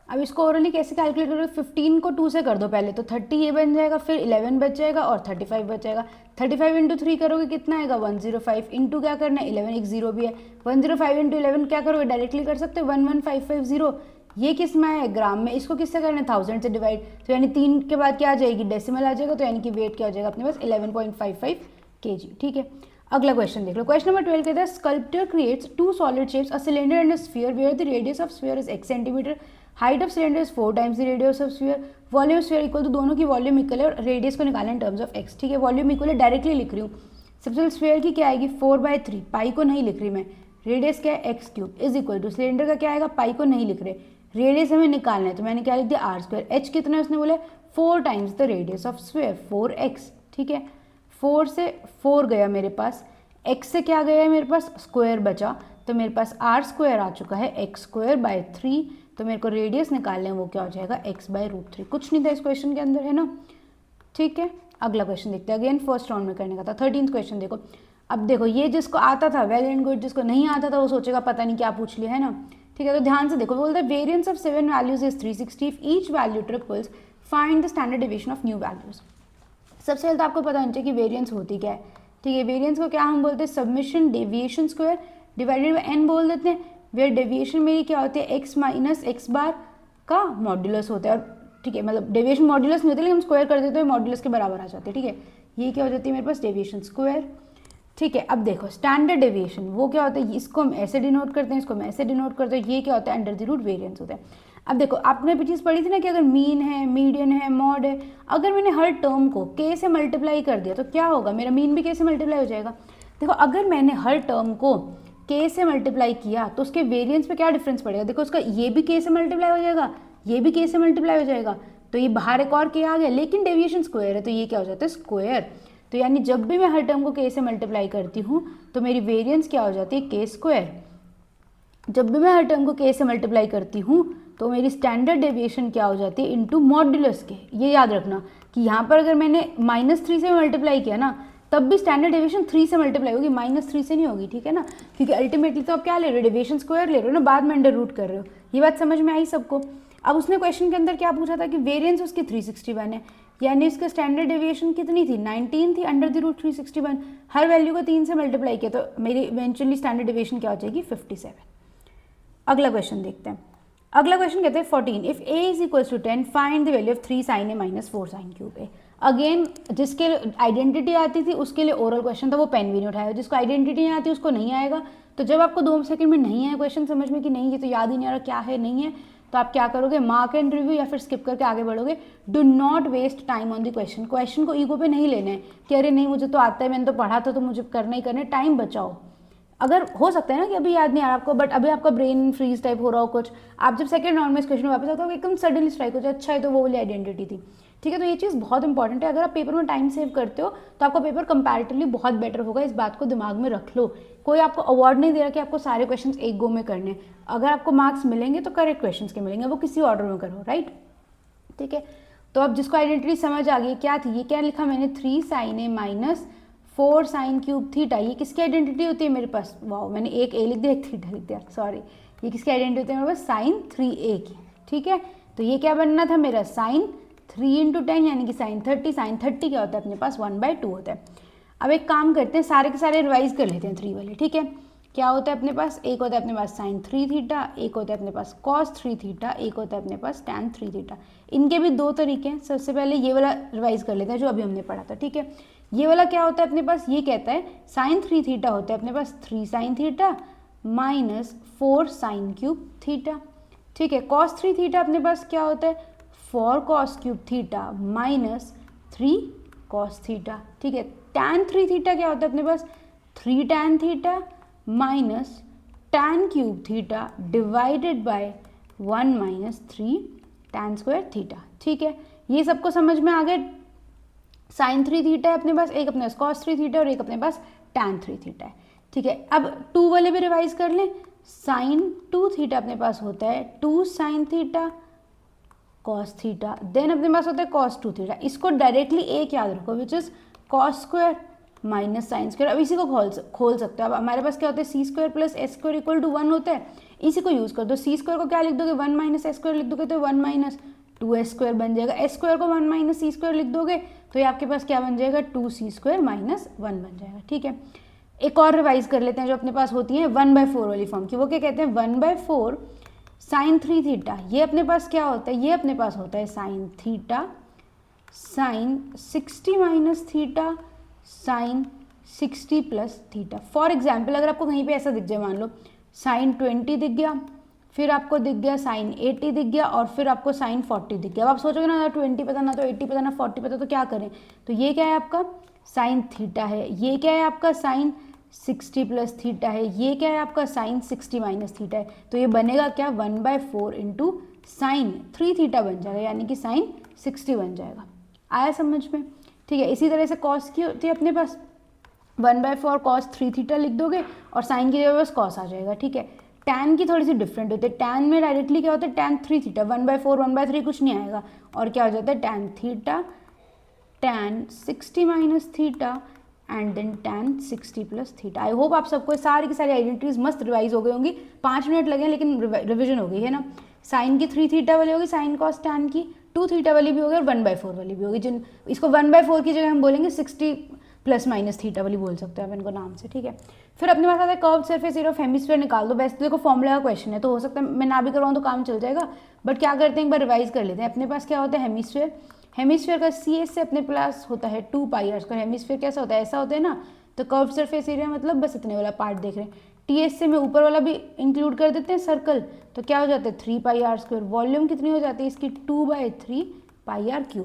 अब इसको ओरली कैसे कैलकुलेट करोगे, 15 को 2 से कर दो पहले, तो 30 ये बन जाएगा, फिर 11 बच जाएगा और 35 बच जाएगा। 35 इंटू 3 करोगे कितना आएगा 105, इंटू क्या करना है 11, एक जीरो भी है। 105 इंटू 11 क्या करोगे, डायरेक्टली कर सकते हो 11550। ये किस में है, ग्राम में। इसको किससे करना है 1000 से डिवाइड, तो यानी 3 के बाद क्या आ जाएगी, डेसिमल आ जाएगा, तो यानी कि वेट क्या हो जाएगा अपने पास 11.55 kg, ठीक है। अगला क्वेश्चन देख लो, क्वेश्चन नंबर 12 कहता है sculptor creates 2 solid shapes, a cylinder and a sphere where the radius of sphere is x centimetre, height of cylinder is 4 times the radius of sphere, volume sphere equal, तो दोनों की volume equal है और radius को निकालें in terms of x, ठीक है। Volume equal है, डायरेक्टली लिख रही हूँ। सबसे पहले स्फीयर की क्या आएगी 4/3, पाई को नहीं लिख रही मैं, रेडियस क्या है x³ is equal two cylinder का क्या आएगा, पाई को नहीं लिख रहे, रेडियस हमें निकालना है, तो मैंने क्या लिख दिया r²। h कितना है उसने बोला 4 times the radius of sphere 4x, ठीक है। 4 से 4 गया मेरे पास, x से क्या गया है मेरे पास स्क्वायर बचा, तो मेरे पास r² आ चुका है x²/3, तो मेरे को रेडियस निकालना है, वो क्या हो जाएगा x/√3। कुछ नहीं था इस क्वेश्चन के अंदर, है ना, ठीक है। अगला क्वेश्चन देखते हैं, अगेन फर्स्ट राउंड में करने का था। 13th क्वेश्चन देखो। अब देखो ये जिसको आता था वेल एंड गुड, जिसको नहीं आता था वो सोचेगा पता नहीं क्या पूछ लिया, है ना, ठीक है। तो ध्यान से देखो, बोलते हैं variance of 7 values is 360, if each value triples find the standard division of new values. सबसे पहले तो आपको पता होना चाहिए कि वेरिएंस होती क्या है, ठीक है। वेरिएंस को क्या हम बोलते हैं, submission deviation square divided by n बोल देते हैं, वेयर डेविएशन मेरी क्या होती है x माइनस x बार का मॉड्यूलस होता है, और ठीक है, मतलब डेविएशन मॉड्यूलस नहीं होता, लेकिन हम स्क्वायर कर देते हैं मॉड्यूलस के बराबर आ जाते हैं, ठीक है। ये क्या हो जाती है मेरे पास डेविएशन स्क्वायर, ठीक है। अब देखो स्टैंडर्ड डेविएशन वो क्या होता है, इसको हम ऐसे डिनोट करते हैं, इसको हम ऐसे डिनोट करते हैं, ये क्या होता है अंडर द रूट वेरिएंस होता है। अब देखो आपने भी चीज़ पढ़ी थी ना कि अगर मीन है, मीडियन है, मॉड है, अगर मैंने हर टर्म को k से मल्टीप्लाई कर दिया तो क्या होगा, मेरा मीन भी k से मल्टीप्लाई हो जाएगा। देखो अगर मैंने हर टर्म को k से मल्टीप्लाई किया तो उसके वेरिएंस पे क्या डिफरेंस पड़ेगा, देखो उसका ये भी k से मल्टीप्लाई हो जाएगा, ये भी k से मल्टीप्लाई हो जाएगा, तो ये बाहर एक और k आ गया, लेकिन डेविएशन स्क्वायर है तो ये क्या हो जाता है स्क्वायर। तो यानी जब भी मैं हर टर्म को k से मल्टीप्लाई करती हूँ तो मेरी वेरिएंस क्या हो जाती है k²। जब भी मैं हर टर्म को k से मल्टीप्लाई करती हूँ तो मेरी स्टैंडर्ड डेविएशन क्या हो जाती है इनटू मॉड्यूलस के। ये याद रखना कि यहाँ पर अगर मैंने -3 से मल्टीप्लाई किया ना तब भी स्टैंडर्ड डेविएशन 3 से मल्टीप्लाई होगी, -3 से नहीं होगी, ठीक है ना, क्योंकि अल्टीमेटली तो आप क्या ले रहे हो, डेविएशन स्क्वायर ले रहे हो ना, बाद में अंडर रूट कर रहे हो। ये बात समझ में आई सबको। अब उसने क्वेश्चन के अंदर क्या पूछा था कि वेरिएंस उसकी 361 है, यानी इसका स्टैंडर्ड डेविएशन कितनी थी 19 थी, अंडर द रूट 361, हर वैल्यू को 3 से मल्टीप्लाई किया तो मेरी इवेंचुअली स्टैंडर्ड डेविएशन क्या हो जाएगी 57। अगला क्वेश्चन देखते हैं। अगला क्वेश्चन कहते हैं 14, if a is equal to 10 find the value of 3 sin a minus 4 sin cube A. Again जिसके आइडेंटिटी आती थी उसके लिए ओरल क्वेश्चन था, वो पेन भी नहीं उठाया। जिसको आइडेंटिटी नहीं आती उसको नहीं आएगा। तो जब आपको 2 सेकंड में नहीं आया क्वेश्चन समझ में कि नहीं ये तो याद ही नहीं आ रहा क्या है नहीं है, तो आप क्या करोगे, मार्क एंड रिव्यू या फिर स्किप करके आगे बढ़ोगे। Do not waste time on the question. क्वेश्चन को ईगो पे नहीं लेना है कि अरे नहीं मुझे तो आता है, मैंने तो पढ़ा था तो मुझे करना ही करना है। टाइम बचाओ। अगर हो सकता है ना कि अभी याद नहीं आ रहा आपको, बट अभी आपका ब्रेन फ्रीज टाइप हो रहा हो कुछ, आप जब सेकंड राउंड में इस क्वेश्चन में वापस आते हो एकदम सडनली स्ट्राइक हो जाए, अच्छा है तो वो वाली आइडेंटिटी थी। ठीक है, तो ये चीज़ बहुत इंपॉर्टेंट है। अगर आप पेपर में टाइम सेव करते हो तो आपका पेपर कंपैरेटिवली बहुत बेटर होगा। इस बात को दिमाग में रख लो। कोई आपको अवार्ड नहीं दे रहा कि आपको सारे क्वेश्चन एक गो में करने। अगर आपको मार्क्स मिलेंगे तो करेक्ट क्वेश्चन के मिलेंगे, वो किसी ऑर्डर में करो, राइट। ठीक है, तो अब जिसको आइडेंटिटी समझ आ गई क्या थी, ये क्या लिखा मैंने 3 sin a minus 4 sin cube theta. ये किसकी आइडेंटिटी होती है मेरे पास, वाह मैंने एक ए लिख दिया एक थीटा लिख दिया, सॉरी। ये किसकी आइडेंटिटी होती है मेरे पास, sin 3a की। ठीक है, तो ये क्या बनना था मेरा sin 3 × 10 यानी कि sin 30। sin 30 क्या होता है अपने पास 1/2 होता है। अब एक काम करते हैं, सारे के सारे रिवाइज कर लेते हैं 3 वाले। ठीक है, क्या होता है अपने पास, एक होता है अपने पास sin 3 थीटा, एक होता है अपने पास cos 3 थीटा, एक होता है अपने पास tan 3 थीटा। इनके भी 2 तरीके हैं। सबसे पहले ये वाला रिवाइज कर लेते हैं जो अभी हमने पढ़ा था। ठीक है, ये वाला क्या होता है अपने पास, ये कहता है sin 3 थीटा होता है अपने पास 3 sin theta minus 4 sin cube theta. ठीक है, cos 3 थीटा अपने पास क्या होता है 4 cos cube theta minus 3 cos theta. ठीक है, tan 3 थीटा क्या होता है अपने पास 3 tan theta minus tan cube theta divided by 1 minus 3 tan square theta. ठीक है, ये सबको समझ में आ गया। sin 3 थीटा है अपने पास, एक अपने पास cos 3 थीटा और एक अपने पास tan 3 थीटा है। ठीक है, अब 2 वाले भी रिवाइज कर लें। sin 2 थीटा अपने पास होता है 2 sin theta cos theta, then अपने पास होता है cos 2 थीटा। इसको डायरेक्टली एक याद रखो which is cos square minus sine square. अब इसी को खोल सकते हो। अब हमारे पास क्या होता है C square plus S square equal to 1 होता है, इसी को यूज कर दो। सी स्क्वायर को क्या लिख दोगे 1 माइनस एस स्क्वायर लिख दोगे तो 1 माइनस 2 एस स्क्वायर बन जाएगा। एस स्क्वायर को 1 माइनस सी स्क्वायर लिख दोगे तो ये आपके पास क्या बन जाएगा 2 सी स्क्वायर माइनस 1 बन जाएगा। ठीक है, एक और रिवाइज कर लेते हैं जो अपने पास होती है 1/4 वाली फॉर्म की। वो क्या कहते हैं 1/4 sin 3 थीटा। ये अपने पास क्या होता है, ये अपने पास होता है sin theta sin 60 minus theta sin 60 plus theta. For example अगर आपको कहीं पे ऐसा दिख जाए, मान लो sin 20 दिख गया, फिर आपको दिख गया sin 80 दिख गया और फिर आपको sin 40 दिख गया। अब आप सोचोगे ना 20 पता ना तो 80 पता ना 40 पता तो क्या करें, तो ये क्या है आपका sin थीटा है, ये क्या है आपका sin 60 प्लस थीटा है, ये क्या है आपका sin 60 माइनस थीटा है। तो ये बनेगा क्या 1/4 इंटू sin 3 थीटा बन जाएगा, यानी कि sin 60 बन जाएगा। आया समझ में। ठीक है, इसी तरह से cos की होती है अपने पास 1/4 cos 3 थीटा लिख दोगे और साइन की जगह बस cos आ जाएगा। ठीक है, tan की थोड़ी सी डिफरेंट होती है। tan में डायरेक्टली क्या होता है tan 3 थीटा 1/4 1/3 कुछ नहीं आएगा और क्या हो जाता है tan theta tan 60 minus theta and then tan 60 plus theta. I hope आप सबको सारी की सारी आइडेंटिटीज मस्त रिवाइज हो गई होंगी। 5 मिनट लगे लेकिन रिविजन हो गई है ना। साइन की 3 थीटा वाली होगी, साइन कॉस tan की 2 थीटा वाली भी होगी और 1/4 वाली भी होगी। जिन इसको 1/4 की जगह हम बोलेंगे 60 प्लस माइनस थीटा वाली बोल सकते हैं आप इनको नाम से। ठीक है, फिर अपने पास आता है curve surface area of hemisphere निकाल दो। वैसे तो देखो फॉर्मूला का क्वेश्चन है तो हो सकता है मैं ना भी करवाऊँ तो काम चल जाएगा, बट क्या करते हैं एक बार रिवाइज कर लेते हैं। अपने पास क्या होता है हेमिस्फीयर, हेमिस्फीयर का सी एस से अपने पास होता है 2πr²। हेमिस्फीयर कैसा होता है, ऐसा होता है ना, तो कर्व सरफेस एरिया मतलब बस इतने वाला पार्ट देख रहे हैं। टी एस से में ऊपर वाला भी इंक्लूड कर देते हैं सर्कल, तो क्या हो जाता है 3πr²। वॉल्यूम कितनी हो जाती है इसकी 2/3πr³।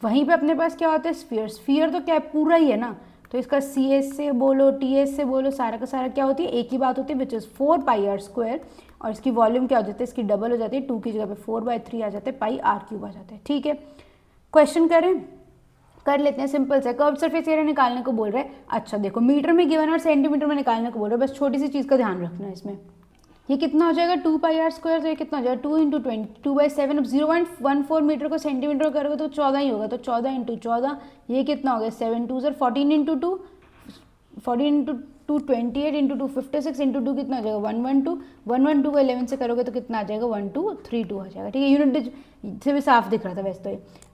वहीं पे अपने पास क्या होता है स्फीयर, स्फीयर तो क्या है पूरा ही है ना, तो इसका सी एस से बोलो टी एस से बोलो सारा का सारा क्या होती है एक ही बात होती है विच इज़ 4πr²। और इसकी वॉल्यूम क्या हो जाती है इसकी डबल हो जाती है, 2 की जगह पे 4/3 आ जाते हैं, πr³ आ जाता है। ठीक है, क्वेश्चन करें कर लेते हैं, सिंपल से कर्व सरफेस एरिया निकालने को बोल रहे हैं। अच्छा देखो मीटर में गिवन और सेंटीमीटर में निकालने को बोल रहे हैं, बस छोटी सी चीज़ का ध्यान रखना है इसमें। ये कितना हो जाएगा 2πr², तो ये कितना हो जाएगा 2 × 20 2/7। अब 0.14 मीटर को सेंटीमीटर में करोगे तो 14 ही होगा, तो 14 × 14 ये कितना हो गया 7 2 सर 14 × 2 14 × 2 28 × 2 56 × 2 कितना हो जाएगा 112 112 को 11 से करोगे तो कितना आ जाएगा 1232 आ जाएगा। ठीक है, यूनिट से भी साफ दिख रहा था वैसे तो।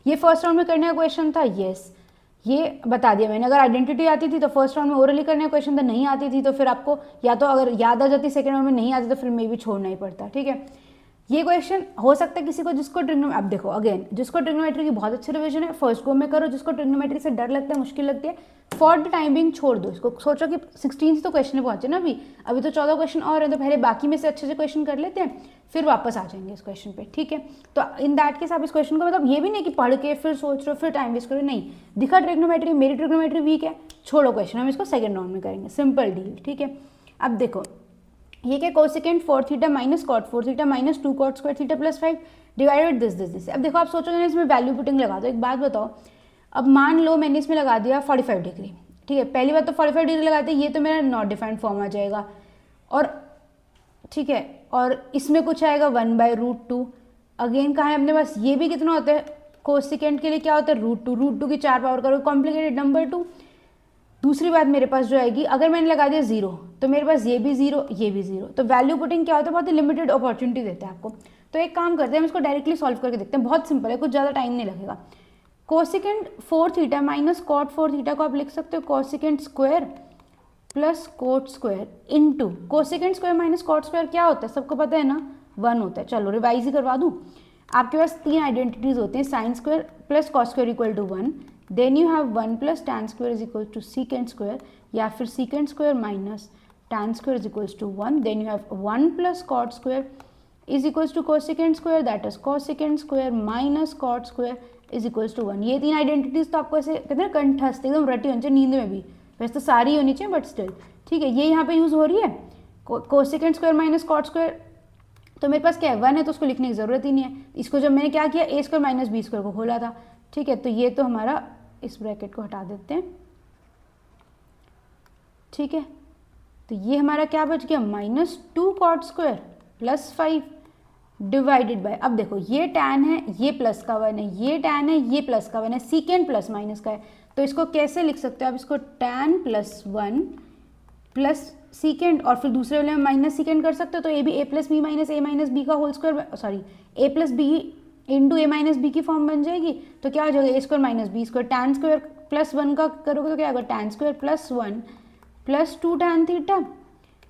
ये फर्स्ट राउंड में करने का क्वेश्चन था, यस ये बता दिया मैंने। अगर आइडेंटिटी आती थी तो फर्स्ट राउंड में ओरली करने का क्वेश्चन था, नहीं आती थी तो फिर आपको या तो अगर याद आ जाती सेकंड राउंड में, नहीं आती तो फिर मे भी छोड़ना ही पड़ता। ठीक है, ये क्वेश्चन हो सकता है किसी को जिसको ट्रिग्नोमेट्री, अब देखो अगेन, जिसको ट्रिग्नोमेट्री की बहुत अच्छी रिवीजन है फर्स्ट गो में करो, जिसको ट्रिग्नोमेट्री से डर लगता है, मुश्किल लगती है, फॉर द टाइम बिंग छोड़ दो इसको। सोचो कि 16 तो क्वेश्चन पहुंचे ना, अभी तो 14 क्वेश्चन और है, तो पहले बाकी में से अच्छे से क्वेश्चन कर लेते हैं, फिर वापस आ जाएंगे इस क्वेश्चन पे, ठीक है। तो इन दैट केस आप इस क्वेश्चन को, मतलब ये भी नहीं कि पढ़ के फिर सोच रहे हो फिर टाइम वेस्ट करो, नहीं, दिखा ट्रिग्नोमेट्री, मेरी ट्रिग्नोमेट्री वीक है, छोड़ो क्वेश्चन, हम इसको सेकंड राउंड में करेंगे, सिंपल डील, ठीक है। अब देखो ये क्या, cosecant 4 theta minus cot 4 theta minus 2 cot square theta plus 5 divided this. अब देखो आप सोचोगे ना इसमें वैल्यू पुटिंग लगा दो। एक बात बताओ, अब मान लो मैंने इसमें लगा दिया 45 डिग्री, ठीक है, पहली बात तो 45 डिग्री लगाते ये तो मेरा नॉट डिफाइंड फॉर्म आ जाएगा, और ठीक है, और इसमें कुछ आएगा 1/√2। अगेन कहाँ है अपने पास, ये भी कितना होता है कोसेकेंट के लिए, क्या होता है √2 की 4 पावर करो, कॉम्प्लिकेटेड नंबर 2। दूसरी बात मेरे पास जो आएगी, अगर मैंने लगा दिया 0 तो मेरे पास ये भी 0 ये भी 0, तो वैल्यू पुटिंग क्या होता है, बहुत ही लिमिटेड अपॉर्चुनिटी देता है आपको। तो एक काम करते हैं, हम इसको डायरेक्टली सॉल्व करके देखते हैं, बहुत सिंपल है, कुछ ज़्यादा टाइम नहीं लगेगा। Cosecant 4 theta minus cot 4 theta को आप लिख सकते हो cosecant square plus cot square into cosecant square minus cot square क्या होता है, सबको पता है ना, 1 होता है। चलो रिवाइज ही करवा दूँ, आपके पास 3 आइडेंटिटीज होते हैं, sine square plus cos square equal to 1, then you have 1 plus tan square is equal to secant square, या फिर secant square minus tan square is equals to 1, then you have 1 plus cot square is equals to cosecant square, that is cosecant square minus cot square is equals to 1। ये 3 identities तो आपको ऐसे कहते हैं कंठस्थ एकदम रटी होनी चाहिए, नींद में भी, वैसे तो सारी होनी चाहिए बट स्टिल, ठीक है। ये यहाँ पे यूज हो रही है cosecant square minus cot square, तो मेरे पास क्या है 1 है, तो उसको लिखने की जरूरत ही नहीं है। इसको जब मैंने क्या किया ए स्क्वायर माइनस बी स्क्वायर को खोला था, ठीक है, तो ये तो हमारा, इस ब्रैकेट को हटा देते हैं, ठीक है, तो ये हमारा क्या बच गया -2 cot square plus 5 divided by, अब देखो ये टैन है, ये प्लस का 1 है, ये टैन है, ये प्लस का 1 है, सीकेंट प्लस माइनस का है, तो इसको कैसे लिख सकते हो आप, इसको टैन प्लस 1 प्लस सीकेंट, और फिर दूसरे वाले में माइनस सीकेंट कर सकते हो, तो ये भी a plus B minus A minus B का whole square, sorry a plus B into A minus B की फॉर्म बन जाएगी। तो क्या हो जाएगा, A square minus B square, tan square plus 1 का करोगे तो क्या होगा, tan square plus 1 plus 2 tan theta,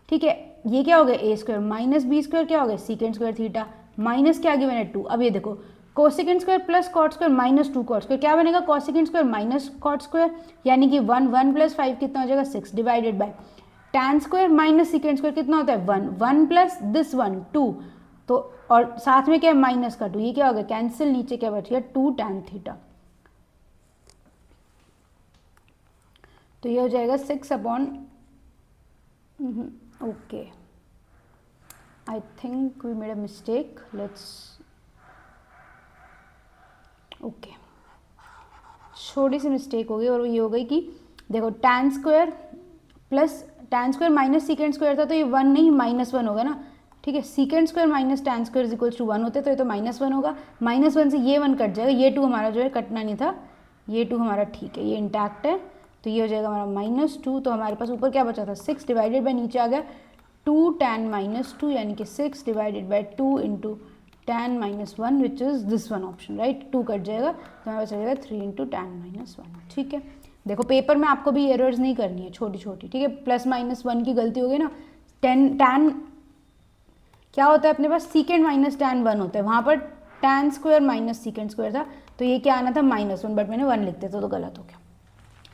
ठीक है, ये क्या हो गया A square minus B square, क्या हो गया सीकेंट स्क्वायर थीटा, माइनस क्या आगे मैंने 2। अब ये देखो cosecant square plus cot square minus 2 cot square, क्या बनेगा cosecant square minus cot square, यानी कि 1 प्लस 5 कितना हो जाएगा 6 divided by tan square minus secant square कितना होता है 1 प्लस दिस 1 2, तो और साथ में क्या है माइनस का 2, ये क्या हो गया कैंसिल, नीचे क्या बच गया 2 टैन थीटा, तो ये हो जाएगा 6 upon, okay I think we made a mistake, let's, okay छोटी सी मिस्टेक हो गई, और ये हो गई कि देखो tan square plus tan square minus secant square था, तो ये 1 नहीं -1 होगा ना, ठीक है, secant square minus tan square equals to 1 होते, तो ये तो -1 होगा, -1 से ये 1 कट जाएगा, ये 2 हमारा जो है कटना नहीं था, ये 2 हमारा ठीक है, ये इंटैक्ट है, तो ये हो जाएगा हमारा -2, तो हमारे पास ऊपर क्या बचा था 6 डिवाइडेड बाई, नीचे आ गया 2 टैन -2, यानी कि 6 divided by 2 into tan -1 which is this one option, right, 2 cut जाएगा, तो हमारे पास आ जाएगा 3 इंटू tan -1, ठीक है। देखो पेपर में आपको भी एरर्स नहीं करनी है छोटी छोटी, ठीक है, +-1 की गलती हो गई ना, tan क्या होता है अपने पास सीकेंट माइनस tan 1 होता है, वहाँ पर tan square minus secant square था, तो ये क्या आना था -1, बट मैंने 1 लिख दिया तो गलत हो गया।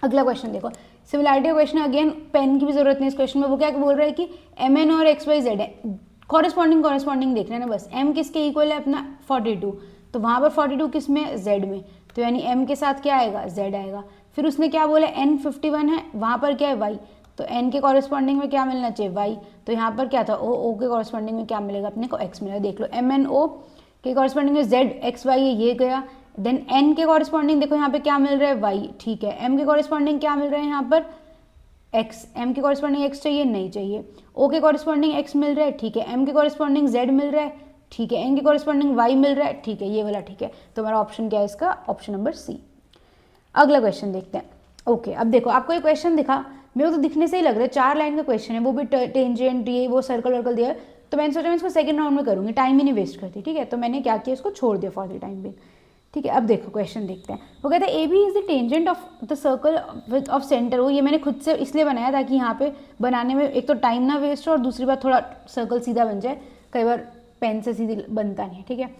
अगला क्वेश्चन देखो, सिमिलैरिटी क्वेश्चन, अगेन पेन की भी जरूरत नहीं इस क्वेश्चन में, वो क्या बोल रहा है कि mn और xyz है, कॉरेस्पॉन्डिंग देखना है ना बस, m किसके इक्वल है अपना 42, तो वहाँ पर 42 किस में z में, तो यानी m के साथ क्या आएगा z आएगा, फिर उसने क्या बोला n 51 है, वहाँ पर क्या है y, तो n के कॉरेस्पॉन्डिंग में क्या मिलना चाहिए y, तो यहाँ पर क्या था o के कॉरेस्पॉन्डिंग में क्या मिलेगा अपने को x मिलेगा, देख लो mno के कॉरेस्पॉन्डिंग में z x y है, ये गया, देन n के कॉरेस्पॉन्डिंग देखो यहाँ पे क्या मिल रहा है y, ठीक है, m के कॉरेस्पॉन्डिंग क्या मिल रहा है यहाँ पर x, m के कॉरेस्पॉन्डिंग x चाहिए नहीं चाहिए, o के कॉरेस्पॉन्डिंग x मिल रहा है, ठीक है, m के कॉरेस्पॉन्डिंग z मिल रहा है, ठीक है, n के कॉरेस्पॉन्डिंग y मिल रहा है, ठीक है, ये वाला ठीक है, तो हमारा ऑप्शन क्या है इसका, ऑप्शन नंबर सी। अगला क्वेश्चन देखते हैं, ओके, अब देखो आपको ये क्वेश्चन दिखा, मेरे को तो दिखने से ही लग रहा है 4 लाइन का क्वेश्चन है, वो भी टेंजेंट ये वो सर्कल वर्कल दिया है, तो मैंने सोचा मैं इसको सेकंड राउंड में करूँगी, टाइम ही नहीं वेस्ट करती, ठीक है, तो मैंने क्या किया इसको छोड़ दिया फॉर द टाइम बिंग, ठीक है। अब देखो क्वेश्चन देखते हैं, वो कहता है A B is the tangent of the circle with of centre, वो ये मैंने खुद से इसलिए बनाया ताकि यहाँ पे बनाने में एक तो टाइम ना वेस्ट हो और दूसरी बात थोड़ा सर्कल सीधा बन जाए, कई बार पेन से सीधी बनता नहीं है, ठीक है।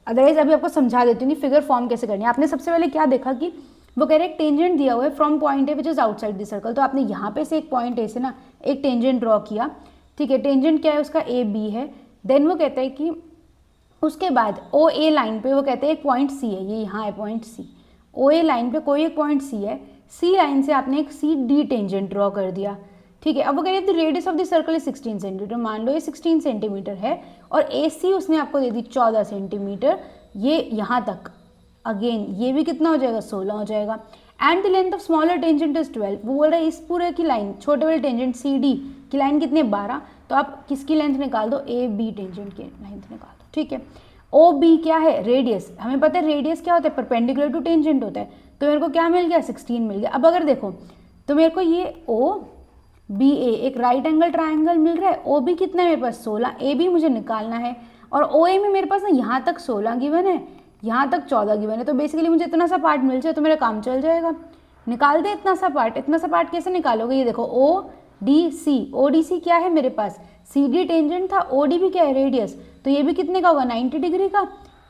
अदरवाइज अभी आपको समझा देती हूँ कि फिगर फॉर्म कैसे करनी है। आपने सबसे पहले क्या देखा कि वो कह रहे हैं टेंजेंट दिया हुआ है from point A which is outside the circle, तो आपने यहाँ पे से एक पॉइंट ए से ना एक टेंजेंट ड्रॉ किया, ठीक है। टेंजेंट क्या है उसका, ए बी है। देन वो कहता है कि उसके बाद ओ ए लाइन पे वो कहते हैं एक पॉइंट सी है, ये यहाँ है पॉइंट सी। ओ ए लाइन पे कोई एक पॉइंट सी है, सी लाइन से आपने एक सी डी टेंजेंट ड्रॉ कर दिया, ठीक है। अब वो कह रहे हैं the radius of the circle is 16 centimetre, मान लो ये 16 सेंटीमीटर है और ए सी उसने आपको दे दी 14 सेंटीमीटर, ये यहाँ तक। अगेन ये भी कितना हो जाएगा, 16 हो जाएगा। And the length of smaller tangent is 12, वो बोल रहा है इस पूरे की लाइन, छोटे वाले टेंजेंट सी डी की लाइन कितनी है, 12, तो आप किसकी लेंथ निकाल दो, ए बी टेंजेंट की लेंथ निकाल दो, ठीक है। ओ बी क्या है, रेडियस, हमें पता है रेडियस क्या होता है, परपेंडिकुलर टू टेंजेंट होता है, तो मेरे को क्या मिल गया, 16 मिल गया। अब अगर देखो तो मेरे को ये ओ बी ए एक राइट एंगल ट्राइंगल मिल रहा है, ओ बी कितना है मेरे पास 16, ए बी मुझे निकालना है, और ओ ए में मेरे पास ना यहाँ तक 16 गिवन है, यहाँ तक 14 गिवन है, तो बेसिकली मुझे इतना सा पार्ट मिल जाए तो मेरा काम चल जाएगा। निकाल दे इतना सा पार्ट। इतना सा पार्ट कैसे निकालोगे, ये देखो O D C, O D C क्या है मेरे पास, सी डी टेंजेंट था, ओ डी भी क्या है, रेडियस, तो ये भी कितने का होगा, 90 डिग्री का,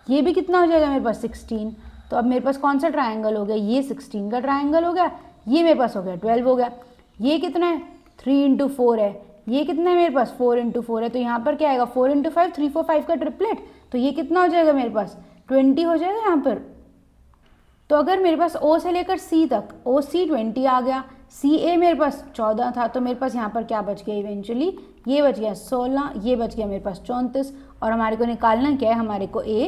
ये भी कितना हो जाएगा मेरे पास 16। तो अब मेरे पास कौन सा ट्राइंगल हो गया, ये 16 का ट्राइंगल हो गया, ये मेरे पास हो गया 12 हो गया। ये कितना है, 3 इंटू 4 है, ये कितना है मेरे पास 4 इंटू 4 है, तो यहाँ पर क्या आएगा 4 इंटू 5, 3 4 5 का ट्रिपलेट, तो ये कितना हो जाएगा मेरे पास 20 हो जाएगा यहाँ पर। तो अगर मेरे पास O से लेकर C तक, ओ सी 20 आ गया, सी ए मेरे पास 14 था, तो मेरे पास यहाँ पर क्या बच गया इवेंचुअली, ये बच गया 16, ये बच गया मेरे पास 34, और हमारे को निकालना क्या है, हमारे को ए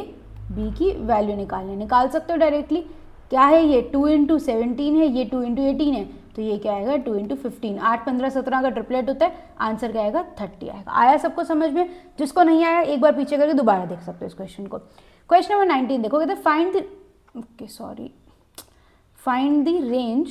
बी की वैल्यू निकाल सकते हो डायरेक्टली। क्या है ये, 2 इंटू 17 है, ये 2 इंटू 18 है, तो ये क्या आएगा 2 इंटू 15, 8 15 17 का ट्रिपलेट होता है, आंसर क्या आएगा 30 आएगा। आया सबको समझ में, जिसको नहीं आया एक बार पीछे करके दोबारा देख सकते हो इस क्वेश्चन को। क्वेश्चन नंबर 19 देखो, कहते find the range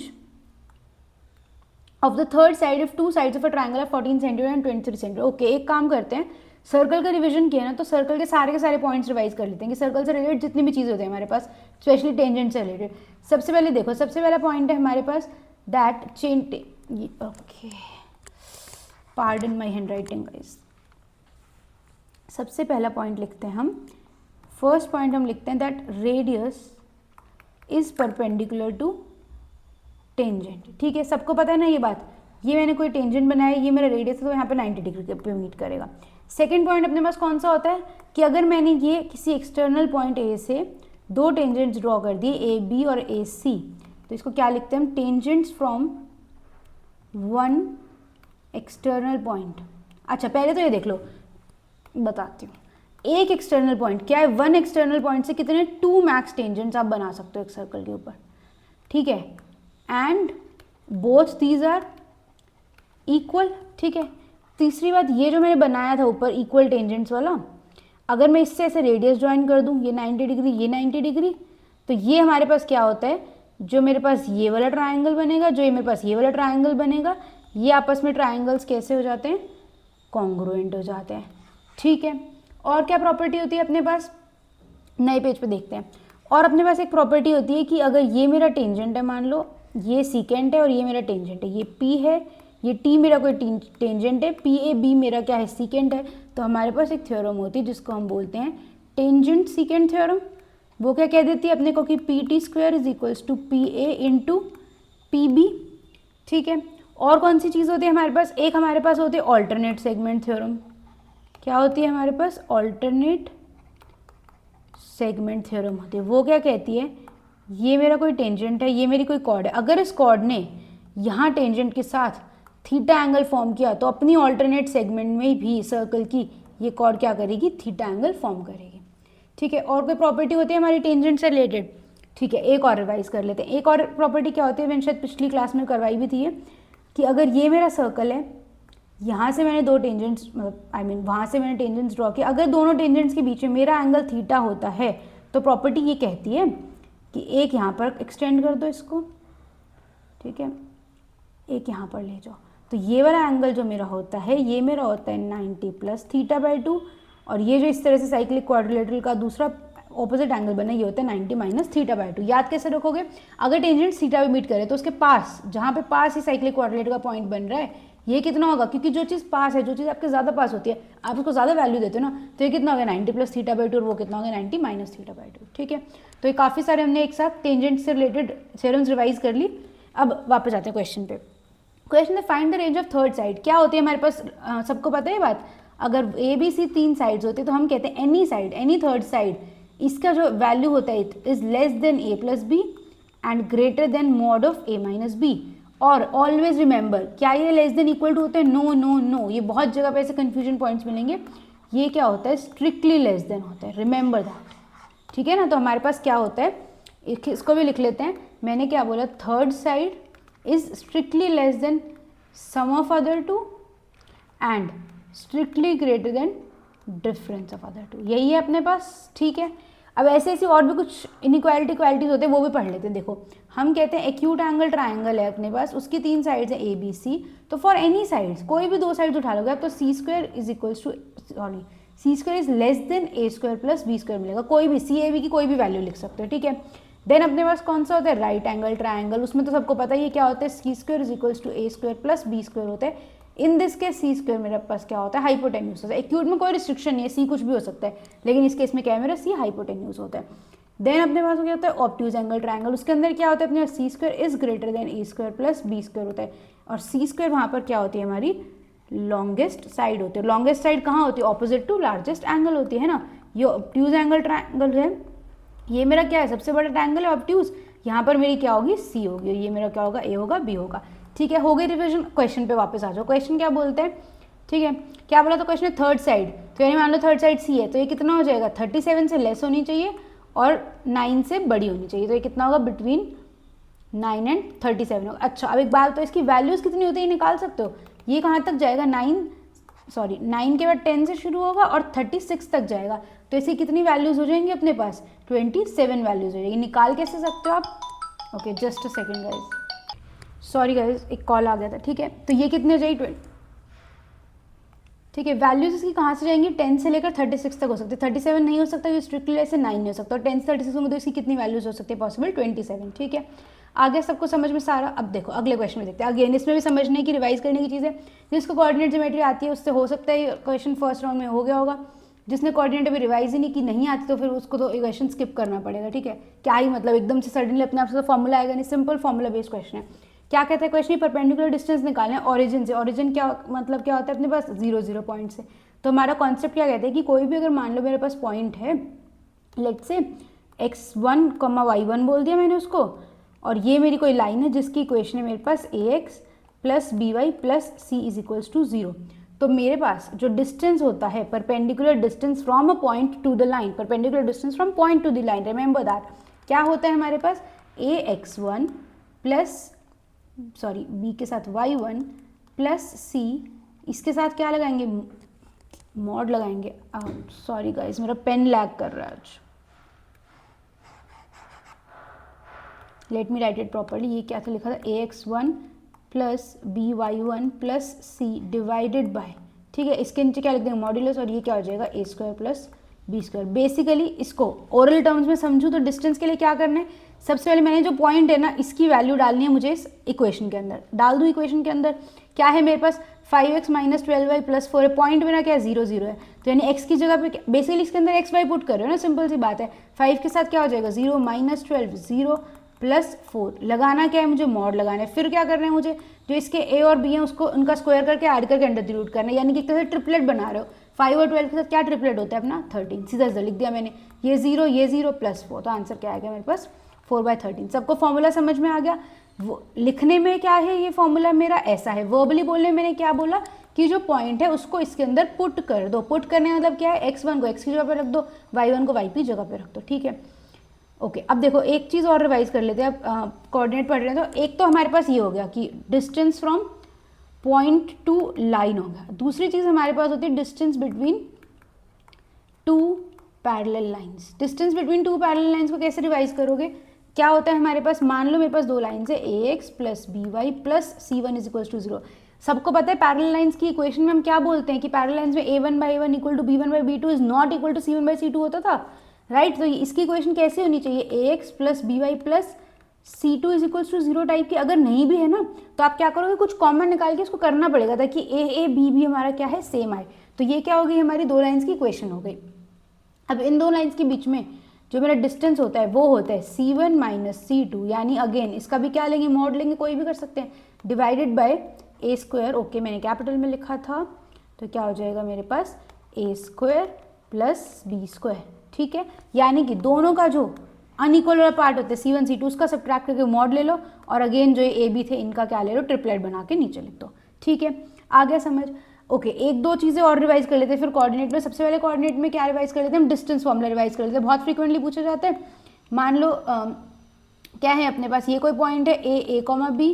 of the third side if two sides of a triangle of 14 centimetre and 23 centimetre. Okay, एक काम करते हैं, सर्कल का रिवीजन किया ना, तो सर्कल के सारे पॉइंट्स रिवाइज कर लेते हैं कि सर्कल से रिलेटेड जितनी भी चीज़ होती है हमारे पास, स्पेशली टेंजेंट से रिलेटेड। सबसे पहले देखो, सबसे पहला पॉइंट है हमारे पास that chain, okay pardon my handwriting guys. सबसे पहला पॉइंट लिखते हैं हम, फर्स्ट पॉइंट हम लिखते हैं that radius is perpendicular to tangent, ठीक है, सबको पता है ना ये बात। ये मैंने कोई टेंजेंट बनाया, ये मेरा रेडियस है, तो यहाँ पे 90 डिग्री पे मीट करेगा। सेकंड पॉइंट अपने पास कौन सा होता है कि अगर मैंने ये किसी एक्सटर्नल पॉइंट ए से दो टेंजेंट्स ड्रॉ कर दिए, ए बी और ए सी, तो इसको क्या लिखते हैं हम, tangents from one external point. अच्छा पहले तो ये देख लो, बताती हूँ। एक एक्सटर्नल पॉइंट क्या है, वन एक्सटर्नल पॉइंट से कितने 2 मैक्स टेंजेंट्स आप बना सकते हो एक सर्कल के ऊपर, ठीक है, and both these are equal, ठीक है। तीसरी बात, ये जो मैंने बनाया था ऊपर इक्वल टेंजेंट्स वाला, अगर मैं इससे ऐसे रेडियस ज्वाइन कर दूं, ये 90 डिग्री ये 90 डिग्री, तो ये हमारे पास क्या होता है, जो मेरे पास ये वाला ट्राइंगल बनेगा, जो ये मेरे पास ये वाला ट्राइंगल बनेगा, ये आपस में ट्राइंगल्स कैसे हो जाते हैं, कॉन्ग्रुएंट हो जाते हैं, ठीक है। और क्या प्रॉपर्टी होती है अपने पास, नए पेज पे देखते हैं। और अपने पास एक प्रॉपर्टी होती है कि अगर ये मेरा टेंजेंट है, मान लो ये सीकेंट है और ये मेरा टेंजेंट है, ये P है, ये T मेरा कोई टेंजेंट है, पी ए बी मेरा क्या है, सीकेंट है, तो हमारे पास एक थ्योरम होती है जिसको हम बोलते हैं टेंजेंट सीकेंट थ्योरम। वो क्या कह देती है अपने को कि PT square is equals to PA into PB, ठीक है। और कौन सी चीज़ होती है हमारे पास, एक हमारे पास होती है ऑल्टरनेट सेगमेंट थ्योरम। क्या होती है हमारे पास, ऑल्टरनेट सेगमेंट थ्योरम होती है। वो क्या कहती है, ये मेरा कोई टेंजेंट है, ये मेरी कोई कॉर्ड है, अगर इस कॉर्ड ने यहाँ टेंजेंट के साथ थीटा एंगल फॉर्म किया तो अपनी ऑल्टरनेट सेगमेंट में भी सर्कल की ये कॉर्ड क्या करेगी, थीटा एंगल फॉर्म करेगी, ठीक है। और कोई प्रॉपर्टी होती है हमारी टेंजेंट से रिलेटेड, ठीक है, एक और रिवाइज कर लेते हैं। एक और प्रॉपर्टी क्या होती है, मैंने शायद पिछली क्लास में करवाई भी थी, कि अगर ये मेरा सर्कल है, यहाँ से मैंने दो टेंजेंट्स मतलब वहाँ से मैंने टेंजेंट्स ड्रॉ किया, अगर दोनों टेंजेंट्स के बीच में मेरा एंगल थीटा होता है, तो प्रॉपर्टी ये कहती है कि एक यहाँ पर एक्सटेंड कर दो इसको, ठीक है, एक यहाँ पर ले जाओ, तो ये वाला एंगल जो मेरा होता है, ये मेरा होता है 90 प्लस थीटा बाई 2, और ये जो इस तरह से साइक्लिक क्वाड्रिलेटरल का दूसरा ऑपोजिट एंगल बना, ये होता है 90 माइनस थीटा बाई 2। याद कैसे रखोगे, अगर टेंजेंट थीटा पे मीट करे तो उसके पास, जहाँ पे पास ही साइक्लिक क्वाड्रिलेटरल का पॉइंट बन रहा है, ये कितना होगा, क्योंकि जो चीज़ पास है, जो चीज़ आपके ज़्यादा पास होती है, आप उसको ज़्यादा वैल्यू देते हो ना, तो ये कितना हो गया 90 प्लस थीटा बाई 2, और वो कितना हो गया 90 माइनस थीटा बाई 2। ठीक है, तो ये काफ़ी सारे हमने एक साथ टेंजेंट से रिलेटेड थ्योरम्स रिवाइज कर ली। अब वापस आते हैं क्वेश्चन पे। क्वेश्चन है find the range of third side. क्या होती है हमारे पास, सबको पता है बात, अगर ए बी सी 3 साइड्स होती है तो हम कहते हैं any side, any third side, इसका जो वैल्यू होता है is less than A plus B and greater than mod of A minus B. और ऑलवेज रिमेंबर, क्या ये लेस देन इक्वल टू होता है? नो नो नो, ये बहुत जगह पे ऐसे कंफ्यूजन पॉइंट्स मिलेंगे। ये क्या होता है? स्ट्रिक्टली लेस देन होता है, रिमेंबर दैट। ठीक है ना, तो हमारे पास क्या होता है, इसको भी लिख लेते हैं। मैंने क्या बोला, third side is strictly less than sum of other two and strictly greater than difference of other two, यही है अपने पास। ठीक है, अब ऐसे ऐसे और भी कुछ इनइक्वालिटी क्वालिटीज होते हैं, वो भी पढ़ लेते हैं। देखो, हम कहते हैं एक्यूट एंगल ट्राइंगल है अपने पास, उसकी 3 साइड्स हैं ए बी सी, तो फॉर एनी साइड्स, कोई भी 2 साइड्स उठा लोगे आप, तो C square is equals to, sorry, C square is less than A square plus B square मिलेगा। कोई भी सी ए बी की कोई भी वैल्यू लिख सकते हो। ठीक है, देन अपने पास कौन सा होता है? राइट एंगल ट्राइंगल, उसमें तो सबको पता ही है क्या होता है, C square is equals to A square plus B square होता है। In this case C square मेरे पास क्या होता है? हाइपोटेन्यूज होता है। एक्यूट में कोई रिस्ट्रिक्शन नहीं है, सी कुछ भी हो सकता है, लेकिन इस केस में क्या है मेरा? सी हाइपोटेन्यूज होता है। देन अपने पास क्या होता है? ऑब्ट्यूज एंगल ट्राइंगल, उसके अंदर क्या होता है अपने पास? C square is greater than A square plus B square होता है, और सी स्क्वायर वहाँ पर क्या होती है? हमारी लॉन्गेस्ट साइड होती है। लॉन्गेस्ट साइड कहाँ होती है? ऑपोजिट टू लार्जेस्ट एंगल होती है ना। ये ऑब्ट्यूज एंगल ट्राइंगल है, ये मेरा क्या है? सबसे बड़ा ट्राइंगल है ऑब्ट्यूज। यहाँ पर मेरी क्या होगी? सी होगी, ये मेरा क्या होगा? ए होगा, बी होगा। ठीक है, हो गई रिविजन। क्वेश्चन पे वापस आ जाओ। क्वेश्चन क्या बोलते हैं? ठीक है, क्या बोला? तो क्वेश्चन है थर्ड साइड, तो यानी मान लो थर्ड साइड सी है, तो ये कितना हो जाएगा? 37 से लेस होनी चाहिए और 9 से बड़ी होनी चाहिए, तो ये कितना होगा? बिटवीन 9 एंड 37 होगा। अच्छा, अब एक बात, तो इसकी वैल्यूज़ कितनी होती है निकाल सकते हो। ये कहाँ तक जाएगा? 9 के बाद 10 से शुरू होगा और 36 तक जाएगा, तो इसकी कितनी वैल्यूज़ हो जाएंगी अपने पास? 27 वैल्यूज़ हो जाएगी। निकाल कैसे सकते हो आप? Okay, just a second guys, sorry guys, एक कॉल आ गया था। ठीक है, तो ये कितने हो जाएगी? ठीक है, वैल्यूज इसकी कहाँ से जाएंगी? 10 से लेकर 36 तक हो सकते हैं। 37 नहीं हो सकता, ये स्ट्रिक्टली ऐसे 9 नहीं हो सकता, और 10 से 36 होंगे तो इसकी कितनी वैल्यूज हो सकती है? पॉसिबल 27। ठीक है, आगे सबको समझ में सारा। अब देखो अगले क्वेश्चन में देखते हैं। अगेन इसमें भी समझने की, रिवाइज करने की चीज़ें, जिसको कोऑर्डिनेट ज्योमेट्री आती है उससे हो सकता है क्वेश्चन फर्स्ट राउंड में हो गया होगा। जिसने कोऑर्डिनेट अभी रिवाइज ही नहीं की, नहीं आती, तो फिर उसको तो क्वेश्चन स्किप करना पड़ेगा। ठीक है, क्या ही मतलब एकदम से सडनली अपने आप से फॉर्मूला आएगा नहीं, सिंपल फॉर्मूला बेस्ड क्वेश्चन है। क्या कहता है क्वेश्चन? परपेंडिकुलर डिस्टेंस निकालना है ऑरिजिन से। ऑरिजिन क्या मतलब क्या होता है अपने पास? 0 0 पॉइंट से। तो हमारा कॉन्सेप्ट क्या कहते हैं कि कोई भी अगर मान लो मेरे पास पॉइंट है, लेट्स से x1, y1 बोल दिया मैंने उसको, और ये मेरी कोई लाइन है जिसकी इक्वेशन है मेरे पास ax plus B Y plus C is equals to 0। तो मेरे पास जो डिस्टेंस होता है, perpendicular distance from a point to the line, perpendicular distance from point to the line, remember that, क्या होता है हमारे पास? ax1 प्लस, सॉरी, b के साथ y1 प्लस c, इसके साथ क्या लगाएंगे? मॉड लगाएंगे। सॉरी गाइस, मेरा पेन लैग कर रहा है आज, let me right it properly. ये क्या था लिखा था? ax1 plus by1 plus c divided by, ठीक है, इसके नीचे क्या लिख देंगे? मॉड्यूलस, और ये क्या हो जाएगा? a square plus B square. Basically इसको ओरल टर्म्स में समझूँ तो डिस्टेंस के लिए क्या करना है? सबसे पहले मैंने जो पॉइंट है ना, इसकी वैल्यू डालनी है मुझे इस इक्वेशन के अंदर। डाल दूँ इक्वेशन के अंदर, क्या है मेरे पास? 5x माइनस 12y प्लस 4 है। पॉइंट मेरा क्या है? 0 0 है, तो यानी x की जगह पे बेसिकली इसके अंदर x y पुट कर रहे हो ना, सिंपल सी बात है। 5 के साथ क्या हो जाएगा? 0 माइनस 12, 0 प्लस 4। लगाना क्या है मुझे? मॉड लगाना है। फिर क्या करना है मुझे? जो इसके a और b हैं उसको उनका स्क्वायर करके ऐड करके अंडर द रूट करना है, यानी कि एक तरह से ट्रिपलेट बना रहे हो। 5 और 12 के साथ क्या ट्रिपलेट होता है अपना? 13। सीधा सीधा लिख दिया मैंने, ये 0 प्लस 4, तो आंसर क्या आएगा मेरे पास? 4/13। सबको फॉर्मूला समझ में आ गया? वो लिखने में क्या है? ये फॉर्मूला मेरा ऐसा है। वर्बली बोलने मैंने क्या बोला कि जो पॉइंट है उसको इसके अंदर पुट कर दो। पुट करने मतलब क्या है? x1 को x की जगह पे रख दो, y1 को y की जगह पे रख दो। ठीक है, ओके। अब देखो एक चीज़ और रिवाइज कर लेते हैं। अब कोऑर्डिनेट पढ़ रहे हैं तो एक तो हमारे पास ये हो गया कि distance from point to line हो गया। दूसरी चीज़ हमारे पास होती है distance between two parallel lines. Distance between two parallel lines को कैसे रिवाइज करोगे? क्या होता है हमारे पास? मान लो मेरे पास 2 लाइन्स है, ax plus B Y plus c1 is equals to 0। सबको पता है पैरेलल लाइंस की इक्वेशन में हम क्या बोलते हैं कि पैरेलल लाइंस में a1 by a1 equal to b1 by b2 is not equal to c1 by c2 होता था, राइट। तो इसकी इक्वेशन कैसे होनी चाहिए? ax plus B Y plus C2 is equals to 0 type की अगर नहीं भी है ना तो आप क्या करोगे, कुछ कॉमन निकाल के इसको करना पड़ेगा ताकि ए बी भी हमारा क्या है, सेम आए। तो ये क्या हो गई, हमारी दो लाइन्स की इक्वेशन हो गई। अब इन दो लाइन्स के बीच में जो मेरा डिस्टेंस होता है वो होता है C1 माइनस C2, यानी अगेन इसका भी क्या लेंगे, मॉड लेंगे, कोई भी कर सकते हैं, divided by A square. Okay, मैंने कैपिटल में लिखा था तो क्या हो जाएगा मेरे पास ए स्क्वायर प्लस बी स्क्वायर। ठीक है, यानी कि दोनों का जो अनइक्वल वाला पार्ट होता है C1 C2 उसका सब्ट्रैक्ट करके मॉड ले लो, और अगेन जो ए बी थे इनका क्या ले लो, ट्रिपलेट बना के नीचे लिख दो। ठीक है, आ गया समझ। ओके, एक दो चीज़ें और रिवाइज कर लेते हैं फिर कोऑर्डिनेट में। सबसे पहले कोऑर्डिनेट में क्या रिवाइज कर लेते हैं हम, डिस्टेंस फॉर्मूला रिवाइज कर लेते हैं, बहुत फ्रीक्वेंटली पूछा जाता है। मान लो क्या है अपने पास, ये कोई पॉइंट है ए कॉमा बी,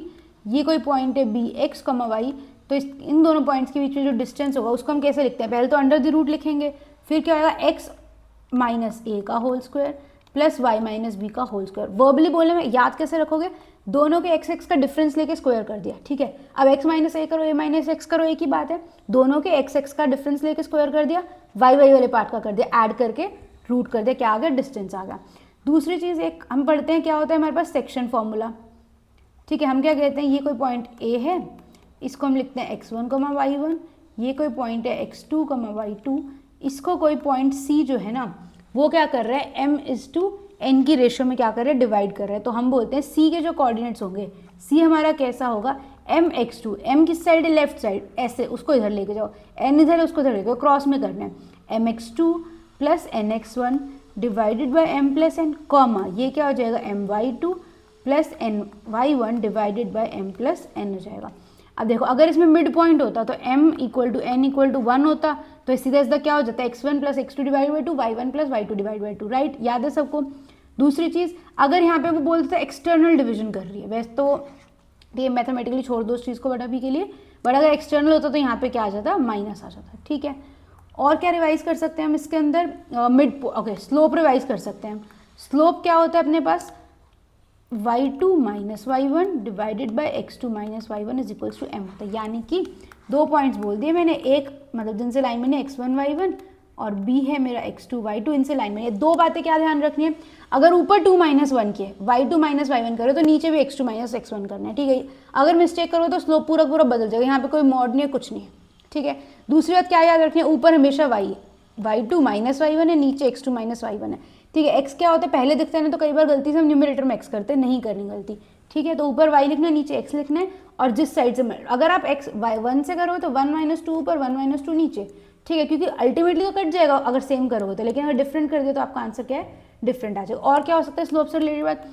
ये कोई पॉइंट है बी एक्स कॉमा वाई, तो इन दोनों पॉइंट्स के बीच में जो डिस्टेंस होगा उसको हम कैसे लिखते हैं, पहले तो अंडर द रूट लिखेंगे, फिर क्या होगा एक्स माइनस ए का whole square plus Y minus B का होल स्क्वायर। वर्बली बोलने में याद कैसे रखोगे, दोनों के एक्स एक्स का डिफरेंस लेके स्क्वायर कर दिया। ठीक है, अब एक्स माइनस ए करो, ए माइनस एक्स करो, एक ही बात है, दोनों के एक्स एक्स का डिफरेंस लेके स्क्वायर कर दिया, वाई वाई वाले पार्ट का कर दिया, ऐड करके रूट कर दिया, क्या आ गया, डिस्टेंस आ गया। दूसरी चीज़ एक हम पढ़ते हैं, क्या होता है हमारे पास सेक्शन फॉर्मूला। ठीक है, हम क्या कहते हैं, ये कोई पॉइंट ए है, इसको हम लिखते हैं x1 कमा y1, ये कोई पॉइंट है x2 कमा y2, इसको कोई पॉइंट C जो है ना वो क्या कर रहा है, m/n की रेशियो में क्या कर रहे हैं, डिवाइड कर रहे हैं। तो हम बोलते हैं C के जो कोऑर्डिनेट्स होंगे, C हमारा कैसा होगा, mx2, m किस साइड है, लेफ्ट साइड, ऐसे उसको इधर लेके जाओ, n इधर उसको इधर लेके जाओ, क्रॉस में करना है, mx2 plus nx1 divided by m plus n, comma ये क्या हो जाएगा, my2 plus ny1 divided by m plus n हो जाएगा। अब देखो अगर इसमें मिड पॉइंट होता तो m equal to n equal to 1 होता, तो सीधा सीधा क्या हो जाता है, x1 plus x2 divide by 2, y1 plus y2 divide by 2, right, याद है सबको। दूसरी चीज़, अगर यहाँ पे वो बोलते थे एक्सटर्नल डिवीजन कर रही है, वैसे तो ये मैथमेटिकली छोड़ दो उस चीज़ को बट अभी के लिए, बट अगर एक्सटर्नल होता तो यहाँ पे क्या आ जाता, माइनस आ जाता। ठीक है, और क्या रिवाइज कर सकते हैं हम इसके अंदर, मिड ओके स्लोप रिवाइज कर सकते हैं। स्लोप क्या होता है अपने पास, y2 minus y1 divided by x2 minus y1 is equals to m होता है। यानी कि दो पॉइंट्स बोल दिए मैंने, एक मतलब जिनसे लाइन मैंने x1 y1 और b है मेरा x2 y2, इनसे लाइन मैंने। दो बातें क्या ध्यान रखनी है, अगर ऊपर 2 माइनस 1 किए y2 माइनस y1 करो तो नीचे भी x2 माइनस x1 करना है। ठीक है, अगर मिस्टेक करो तो स्लोप पूरा पूरा बदल जाएगा, यहाँ पे कोई मॉड नहीं है, कुछ नहीं है। ठीक है, दूसरी बात क्या याद रखनी है, ऊपर हमेशा y2 माइनस y1 है, नीचे x2 माइनस y1 है। ठीक है, x क्या होता है पहले दिखता है ना, तो कई बार गलती से हम न्यूमरेटर में x करते हैं, नहीं करनी गलती। ठीक है, तो ऊपर y लिखना है, नीचे x लिखना है, और जिस साइड से अगर आप x y1 से करोगे तो 1 माइनस 2 ऊपर 1 माइनस 2 नीचे। ठीक है, क्योंकि अल्टीमेटली तो कट जाएगा अगर सेम करोगे तो, लेकिन अगर डिफरेंट कर दिया तो आपका आंसर क्या है, डिफरेंट आ जाएगा। और क्या हो सकता है स्लोप से रिलेटेड बात,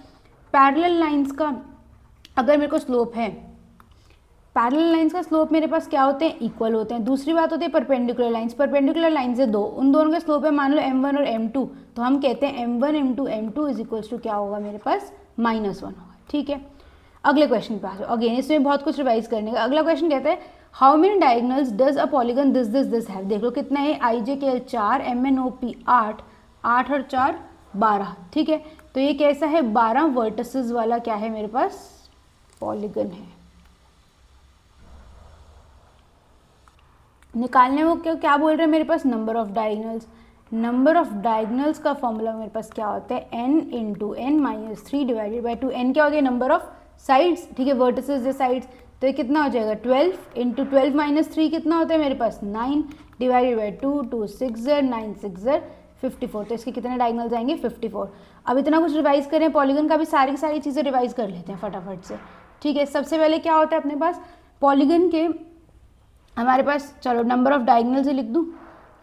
पैरेलल लाइन्स का अगर मेरे को स्लोप है, पैरेलल लाइंस का स्लोप मेरे पास क्या होते हैं, इक्वल होते हैं। दूसरी बात होती है परपेंडिकुलर लाइंस, परपेंडिकुलर लाइन से दो, उन दोनों का स्लोप है मान लो m1 और m2, तो हम कहते हैं m1 m2 is equals to क्या होगा मेरे पास, -1 होगा। ठीक है, अगले क्वेश्चन पे आ जाओ। अगेन इसमें बहुत कुछ रिवाइज करने का। अगला क्वेश्चन कहता है how many diagonals does a polygon this this this have. देख लो कितना है, IJKL 4, MNOP 8, 8 और 4 12। ठीक है, तो ये कैसा है, 12 वर्टिसेस वाला क्या है मेरे पास, पॉलीगन है। निकालने वो क्या बोल रहे हैं मेरे पास, number of diagonals. Number of diagonals का फॉर्मूला मेरे पास क्या होता है, n into n minus 3 divided by 2। n क्या होती है, नंबर ऑफ साइड्स। ठीक है, वर्टिसेस या साइड्स, तो ये कितना हो जाएगा, 12 इंटू 12 माइनस 3 कितना होता है मेरे पास, 9 डिवाइडेड बाई 2, 2 6 9 6 54। तो इसके कितने डायगोनल्स आएंगे, 54। अब इतना कुछ रिवाइज करें पॉलीगन का भी, सारी चीज़ें रिवाइज कर लेते हैं फटाफट से। ठीक है, सबसे पहले क्या होता है अपने पास पॉलीगन के, हमारे पास चलो नंबर ऑफ डायगोनल से लिख दूँ,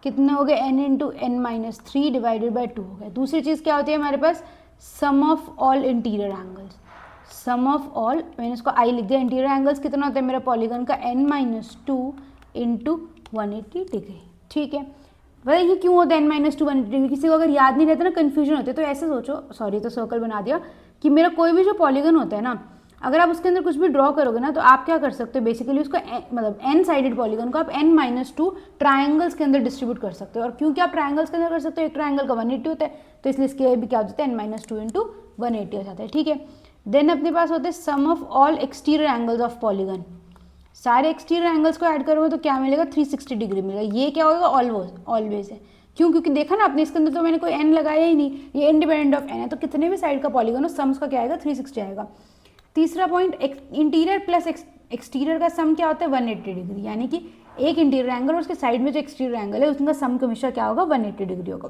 कितने हो गए, n into n minus 3 divided by 2 हो गया। दूसरी चीज़ क्या होती है हमारे पास, sum of all interior angles. Sum of all, मैंने इसको i लिख दिया, इंटीरियर एंगल्स कितना होता है मेरा पॉलीगन का, n माइनस 2 इंटू 180 डिग्री। ठीक है, भाई ये क्यों होता है n माइनस 2 180 डिग्री, किसी को अगर याद नहीं रहता ना, कन्फ्यूजन होते, तो ऐसे सोचो, सॉरी तो सर्कल बना दिया, कि मेरा कोई भी जो पॉलीगन होता है ना, अगर आप उसके अंदर कुछ भी ड्रॉ करोगे ना, तो आप क्या कर सकते हो बेसिकली उसको मतलब n साइडेड पॉलीगन को आप n माइनस 2 ट्राइंगल्स के अंदर डिस्ट्रीब्यूट कर सकते हो। और क्योंकि आप ट्राइंगल्स के अंदर कर सकते हो, एक ट्राइंगल का 180 होता है, तो इसलिए इसके भी क्या हो जाता है, n माइनस 2 इंटू 180 हो जाता है। ठीक है, देन अपने पास होते हैं sum of all exterior angles of polygon. सारे एक्सटीरियर एंगल्स को ऐड करोगे तो क्या मिलेगा, 360 डिग्री मिलेगा। ये क्या होगा, ऑलवेज है, क्यों? क्योंकि देखा ना आपने, इसके अंदर तो मैंने कोई n लगाया ही नहीं, ये इंडिपेंडेंट ऑफ n है, तो कितने भी साइड का पॉलीगन हो सम उसका क्या आएगा 360 आएगा। तीसरा पॉइंट, इंटीरियर प्लस एक्सटीरियर का सम क्या होता है 180 डिग्री, यानी कि एक इंटीरियर एंगल और उसके साइड में जो एक्सटीरियर एंगल है उसका सम हमेशा क्या होगा 180 डिग्री होगा।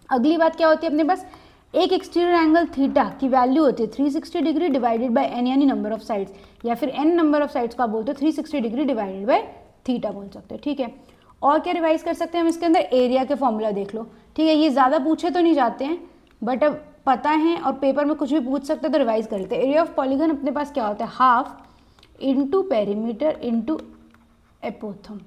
अगली बात क्या होती है अपने पास, एक एक्सटीरियर एंगल थीटा की वैल्यू होती है 360 डिग्री डिवाइडेड बाय n, यानी नंबर ऑफ साइड्स, या फिर n नंबर ऑफ साइड्स का बोलते हो 360 डिग्री डिवाइडेड बाय थीटा बोल सकते हैं, ठीक है। और क्या रिवाइज कर सकते हैं हम इसके अंदर, एरिया के फॉर्मूला देख लो, ठीक है। ये ज़्यादा पूछे तो नहीं जाते हैं, बट अब पता है और पेपर में कुछ भी पूछ सकते हैं तो रिवाइज कर लेते हैं। एरिया ऑफ पॉलीगन अपने पास क्या होता है, हाफ इंटू पेरीमीटर इंटू एपोथम।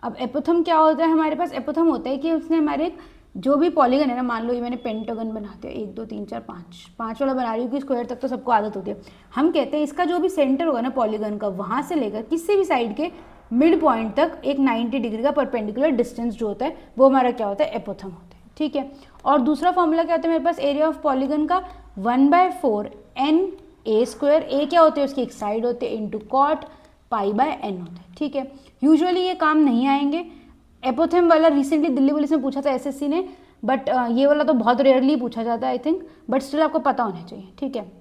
अब एपोथम क्या होता है हमारे पास, एपोथम होता है कि उसने हमारे जो भी पॉलीगन है ना, मान लो ये मैंने पेंटागन बनाते हैं 1 2 3 4 5 5 वाला बना रही हूँ कि स्क्वायर तक तो सबको आदत होती है। हम कहते हैं इसका जो भी सेंटर होगा ना पॉलीगन का, वहाँ से लेकर किसी भी साइड के मिड पॉइंट तक एक 90 डिग्री का परपेंडिकुलर डिस्टेंस जो होता है वो हमारा क्या होता है, एपोथम होता है, ठीक है। और दूसरा फॉर्मूला क्या होता है मेरे पास, एरिया ऑफ पॉलीगन का 1/4 n a स्क्वायर, ए क्या होते हैं उसकी एक साइड होते हैं, इंटू कॉट π/n होता है, ठीक है। यूजुअली ये काम नहीं आएंगे, एपोथम वाला रिसेंटली दिल्ली पुलिस में पूछा था एसएससी ने, बट ये वाला तो बहुत रेयरली पूछा जाता है आई थिंक, बट स्टिल आपको पता होना चाहिए, ठीक है।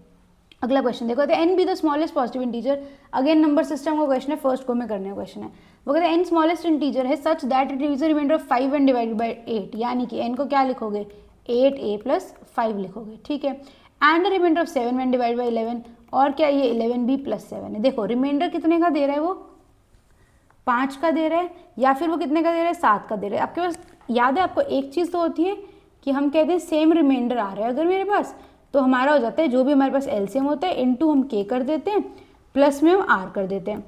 अगला क्वेश्चन देखो, n be the smallest positive integer, again number system का क्वेश्चन है, फर्स्ट को में करने का क्वेश्चन है। वो कहते हैं n स्मॉलेस्ट इंटीजर है such that it is remainder of 5 and divided by 8, यानी कि n को क्या लिखोगे 8a + 5 लिखोगे, ठीक है। And remainder of 7 and divide by 11, और क्या ये 11b + 7 है। देखो रिमाइंडर कितने का दे रहा है, वो 5 का दे रहा है, या फिर वो कितने का दे रहा है 7 का दे रहा है। आपके पास याद है, आपको एक चीज़ तो होती है कि हम कहते हैं सेम रिमाइंडर आ रहा है अगर मेरे पास, तो हमारा हो जाता है जो भी हमारे पास एलसीएम होता है इनटू हम के कर देते हैं, प्लस में हम आर कर देते हैं।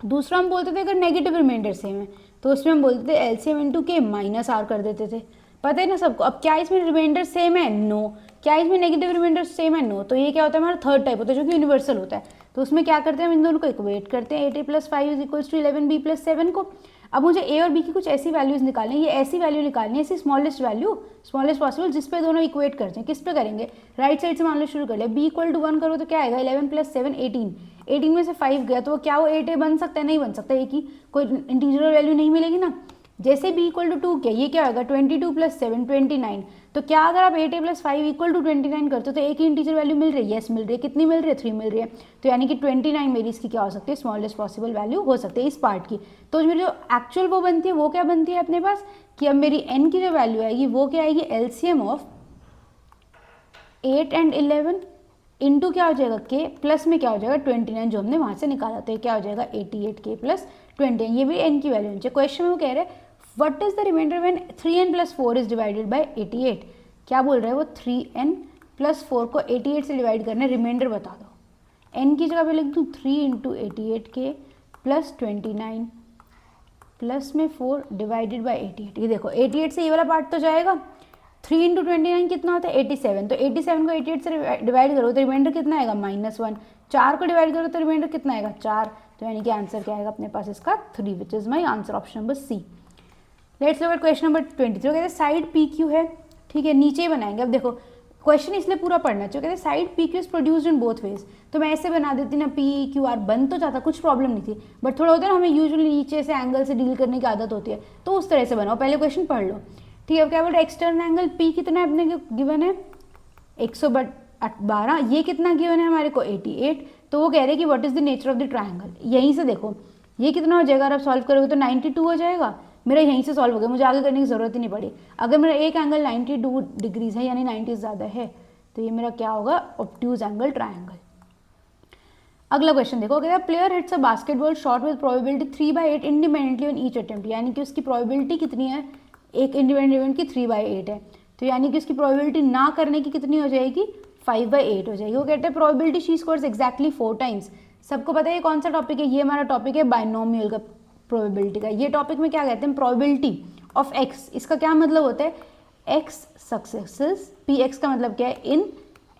दूसरा हम बोलते थे अगर नेगेटिव रिमाइंडर सेम है तो उसमें हम बोलते थे एलसीएम इनटू के माइनस आर कर देते थे, पता है ना सबको। अब क्या इसमें रिमाइंडर सेम है, नो। क्या इसमें नेगेटिव रिमाइंडर सेम है, नो। तो ये क्या होता है हमारा थर्ड टाइप होता है जो कि यूनिवर्सल होता है। तो उसमें क्या करते हैं हम इन दोनों को इक्वेट करते हैं, 8a + 5 = 11b + 7 को। अब मुझे ए और बी की कुछ ऐसी वैल्यूज निकालनी है, ये ऐसी वैल्यू निकालनी है, ऐसी स्मॉलेस्ट वैल्यू, स्मॉलेस्ट पॉसिबल, जिस पे दोनों इक्वेट करते हैं। किस पे करेंगे, राइट साइड से मान लो शुरू कर ले, b = 1 करो तो क्या आएगा 11 + 7 18, 18 में से 5 गया तो क्या वो 8a बन सकता है, नहीं बन सकता, एक ही कोई इंटीजर वैल्यू नहीं मिलेगी ना। जैसे b = 2 क्या, ये क्या होगा 22 + 7 29, तो क्या अगर आप 8a + 5 = 29 करते हो तो एक ही इंटीजर वैल्यू मिल रही है, यस मिल रही है, कितनी मिल रही है 3 मिल रही है, तो यानी कि 29 मेरी इसकी क्या हो सकती है, स्मॉलेस्ट पॉसिबल वैल्यू हो सकती है इस पार्ट की। तो मेरी जो एक्चुअल वो बनती है वो क्या बनती है अपने पास, कि अब मेरी n की जो वैल्यू आएगी वो क्या आएगी, एलसीएम ऑफ 8 and 11 इंटू क्या हो जाएगा k, प्लस में क्या हो जाएगा 29 जो हमने वहाँ से निकाला, तो क्या हो जाएगा 88k + 29, ये भी n की वैल्यू है। क्वेश्चन में वो कह रहे हैं what is the remainder when 3n + 4 is divided by 88, क्या बोल रहे हैं वो 3n + 4 को 88 से डिवाइड करना है, रिमाइंडर बता दो। n की जगह पे लिख दूँ 3 × 88k + 29 प्लस में 4 डिवाइडेड बाय 88, ये देखो 88 से ये वाला पार्ट तो जाएगा, 3 × 29 कितना होता है 87, तो 87 को 88 से डिवाइड करो तो रिमाइंडर कितना आएगा -1, 4 को डिवाइड करो तो रिमाइंडर कितना आएगा 4, तो यानी कि आंसर क्या आएगा अपने पास इसका 3, which is my answer option number C. Let's look at question number 23, कहते हैं साइड पी क्यू है, ठीक है, नीचे ही बनाएंगे। अब देखो क्वेश्चन इसलिए पूरा पढ़ना चाहिए, कहते हैं side P Q is produced in both ways, तो मैं ऐसे बना देती ना PQR, बन तो जाता, कुछ प्रॉब्लम नहीं थी, बट थोड़ा होता है ना हमें यूजुअली नीचे से एंगल से डील करने की आदत होती है, तो उस तरह से बनाओ। पहले क्वेश्चन पढ़ लो, ठीक है। क्या बोल रहे हैं एक्सटर्नल एंगल P कितना है अपने गिवन है 112, ये कितना गिवन है हमारे को 88, तो वो कह रहे हैं कि what is the nature of the triangle. यहीं से देखो ये कितना हो जाएगा, अगर आप सॉल्व करोगे तो 92 हो जाएगा, मेरा यहीं से सॉल्व हो गया, मुझे आगे करने की जरूरत ही नहीं पड़ी। अगर मेरा एक एंगल 92 डिग्रीज है यानी 90 ज़्यादा है तो ये मेरा क्या होगा, ऑब्ट्यूज एंगल ट्रायंगल। अगला क्वेश्चन देखो, अगर player hits a basketball shot with probability 3/8 independently on each attempt, यानी कि उसकी प्रोबेबिलिटी कितनी है, एक इंडिपेंडेंट इवेंट की 3/8 है, तो यानी कि उसकी प्रोबेबिलिटी ना करने की कितनी हो जाएगी 5/8 हो जाएगी। वो कहते हैं probability she scores exactly 4 times. सबको पता है ये कौन सा टॉपिक है, ये हमारा टॉपिक है बाइनोमियल का प्रोबेबिलिटी का। ये टॉपिक में क्या कहते हैं, प्रोबेबिलिटी ऑफ एक्स, इसका क्या मतलब होता है एक्स सक्सेसेस, px का मतलब क्या है इन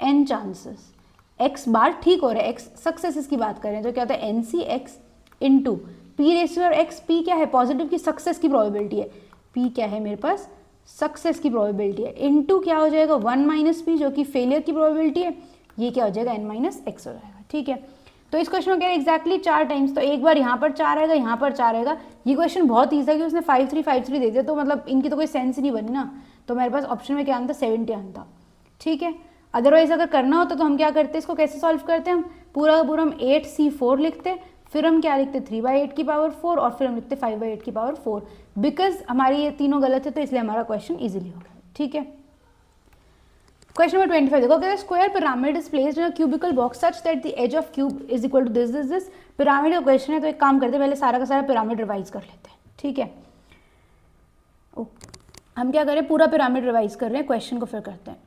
n चांसेस, x बार ठीक हो रहा है, x सक्सेसेस की बात करें तो क्या होता है NCx इंटू p/x, p क्या है पॉजिटिव की सक्सेस की प्रोबेबिलिटी है, p क्या है मेरे पास सक्सेस की प्रोबेबिलिटी है, इंटू क्या हो जाएगा 1 - p जो कि फेलियर की प्रोबेबिलिटी है, ये क्या हो जाएगा n - x हो जाएगा, ठीक है। तो इस क्वेश्चन में कह रहे हैं एग्जैक्टली 4 टाइम्स, तो एक बार यहाँ पर 4 आएगा, यहाँ पर 4 आएगा। ये क्वेश्चन बहुत ईजी है कि उसने 5 3 5 3 दे दिया, तो मतलब इनकी तो कोई सेंस ही नहीं बनी ना। तो मेरे पास ऑप्शन में क्या आना था, 70 आना था। ठीक है, अदरवाइज अगर करना होता तो हम क्या करते, इसको कैसे सॉल्व करते हम, पूरा का पूरा हम 8c4 लिखते, फिर हम क्या लिखते 3/8 की पावर 4, और फिर हम लिखते 5/8 की पावर 4। बिकॉज हमारी ये तीनों गलत है, तो इसलिए हमारा क्वेश्चन इजीली हो गया। ठीक है, क्वेश्चन नंबर 25 देखो, कहते हैं square pyramid is placed in a cubical box such that the edge of cube is equal to this. Pyramid का क्वेश्चन है, तो एक काम करते हैं, पहले सारा का सारा पिरामिड रिवाइज कर लेते हैं। ठीक है, हम क्या करें, पूरा पिरामिड रिवाइज कर रहे हैं, क्वेश्चन को फिर करते हैं।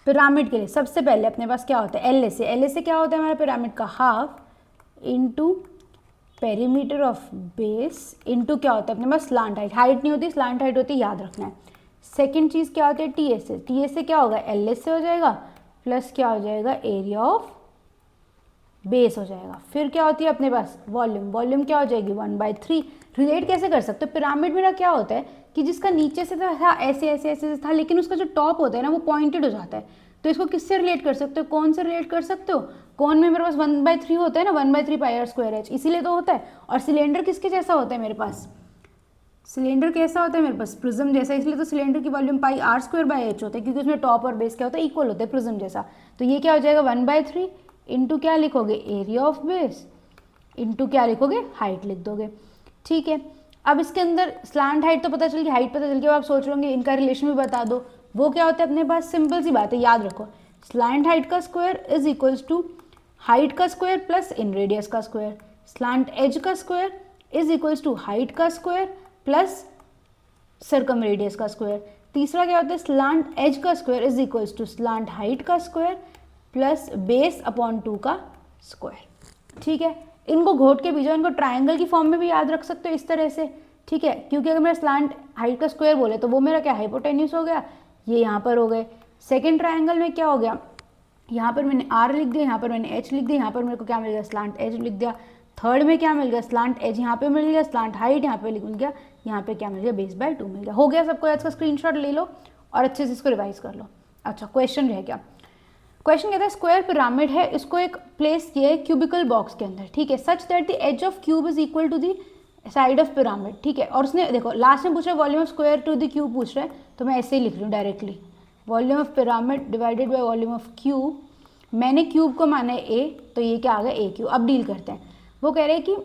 पिरामिड के लिए सबसे पहले अपने पास क्या होता है, एल ए से क्या होता है हमारा पिरामिड का, half into perimeter of base into क्या होता है अपने पास स्लांट हाइट। हाइट नहीं होती, स्लांट हाइट होती है, याद रखना है। सेकंड चीज़ क्या होती है, टी एस से क्या होगा, एल एस से हो जाएगा, प्लस क्या हो जाएगा, एरिया ऑफ बेस हो जाएगा। फिर क्या होती है अपने पास वॉल्यूम क्या हो जाएगी, 1/3। रिलेट कैसे कर सकते हो, पिरामिड में क्या होता है कि जिसका नीचे से था ऐसे ऐसे ऐसे था, लेकिन उसका जो टॉप होता है ना वो पॉइंटेड हो जाता है। तो इसको किससे रिलेट कर सकते हो, कौन से रिलेट कर सकते हो, कौन में मेरे पास 1/3 होता है ना, 1/3πr²h, इसीलिए तो होता है। और सिलेंडर किसके जैसा होता है मेरे पास, सिलेंडर कैसा होता है मेरे पास, प्रिज्म जैसा, इसलिए तो सिलेंडर की वॉल्यूम πr²/h होता है, क्योंकि उसमें टॉप और बेस क्या होता है, इक्वल होता है प्रिज्म जैसा। तो ये क्या हो जाएगा 1/3 इंटू क्या लिखोगे, एरिया ऑफ बेस इंटू क्या लिखोगे, हाइट लिख दोगे। ठीक है, अब इसके अंदर स्लांट हाइट तो पता चल गई, हाइट पता चल गया, आप सोच लोगे इनका रिलेशन भी बता दो। वो क्या होता है अपने पास, सिंपल सी बात है, याद रखो, स्लांट हाइट का square is equals to height का स्क्वायर प्लस इन रेडियस का स्क्वायर। स्लांट एज का square is equals to height का स्क्वायर प्लस सर्कम रेडियस का स्क्वायर। तीसरा क्या होता है, स्लांट एज का square is equals to slant height का स्क्वायर प्लस बेस अपॉन 2 का स्क्वायर। ठीक है, इनको घोट के बीजो, इनको ट्राइंगल की फॉर्म में भी याद रख सकते हो इस तरह से। ठीक है, क्योंकि अगर मेरा स्लांट हाइट का स्क्वायर बोले तो वो मेरा क्या हाइपोटेन्यूस हो गया, ये यहाँ पर हो गए। सेकेंड ट्राइंगल में क्या हो गया, यहाँ पर मैंने आर लिख दिया, यहाँ पर मैंने एच लिख दिया, यहाँ पर मेरे को क्या मिल गया, स्लांट एच लिख दिया। थर्ड में क्या मिल गया, स्लांट एज यहाँ पे मिल गया, स्लांट हाइट यहाँ पे मिल गया, यहाँ पे क्या मिल गया, बेस/2 मिल गया। हो गया सबको, आज का स्क्रीनशॉट ले लो और अच्छे से इसको रिवाइज कर लो। अच्छा, क्वेश्चन रह गया, क्वेश्चन कहता है स्क्वायर पिरामिड है, इसको एक प्लेस किया है क्यूबिकल बॉक्स के अंदर। ठीक है, such that the edge of cube is equal to the side of pyramid. ठीक है, और उसने देखो लास्ट में पूछा volume of square to the cube पूछ रहा है, तो मैं ऐसे ही लिख रही हूँ directly, volume of pyramid divided by volume of cube. मैंने क्यूब को माना है ए, तो ये क्या आ गया, ए क्यूब। अब डील करते हैं, वो कह रहे हैं कि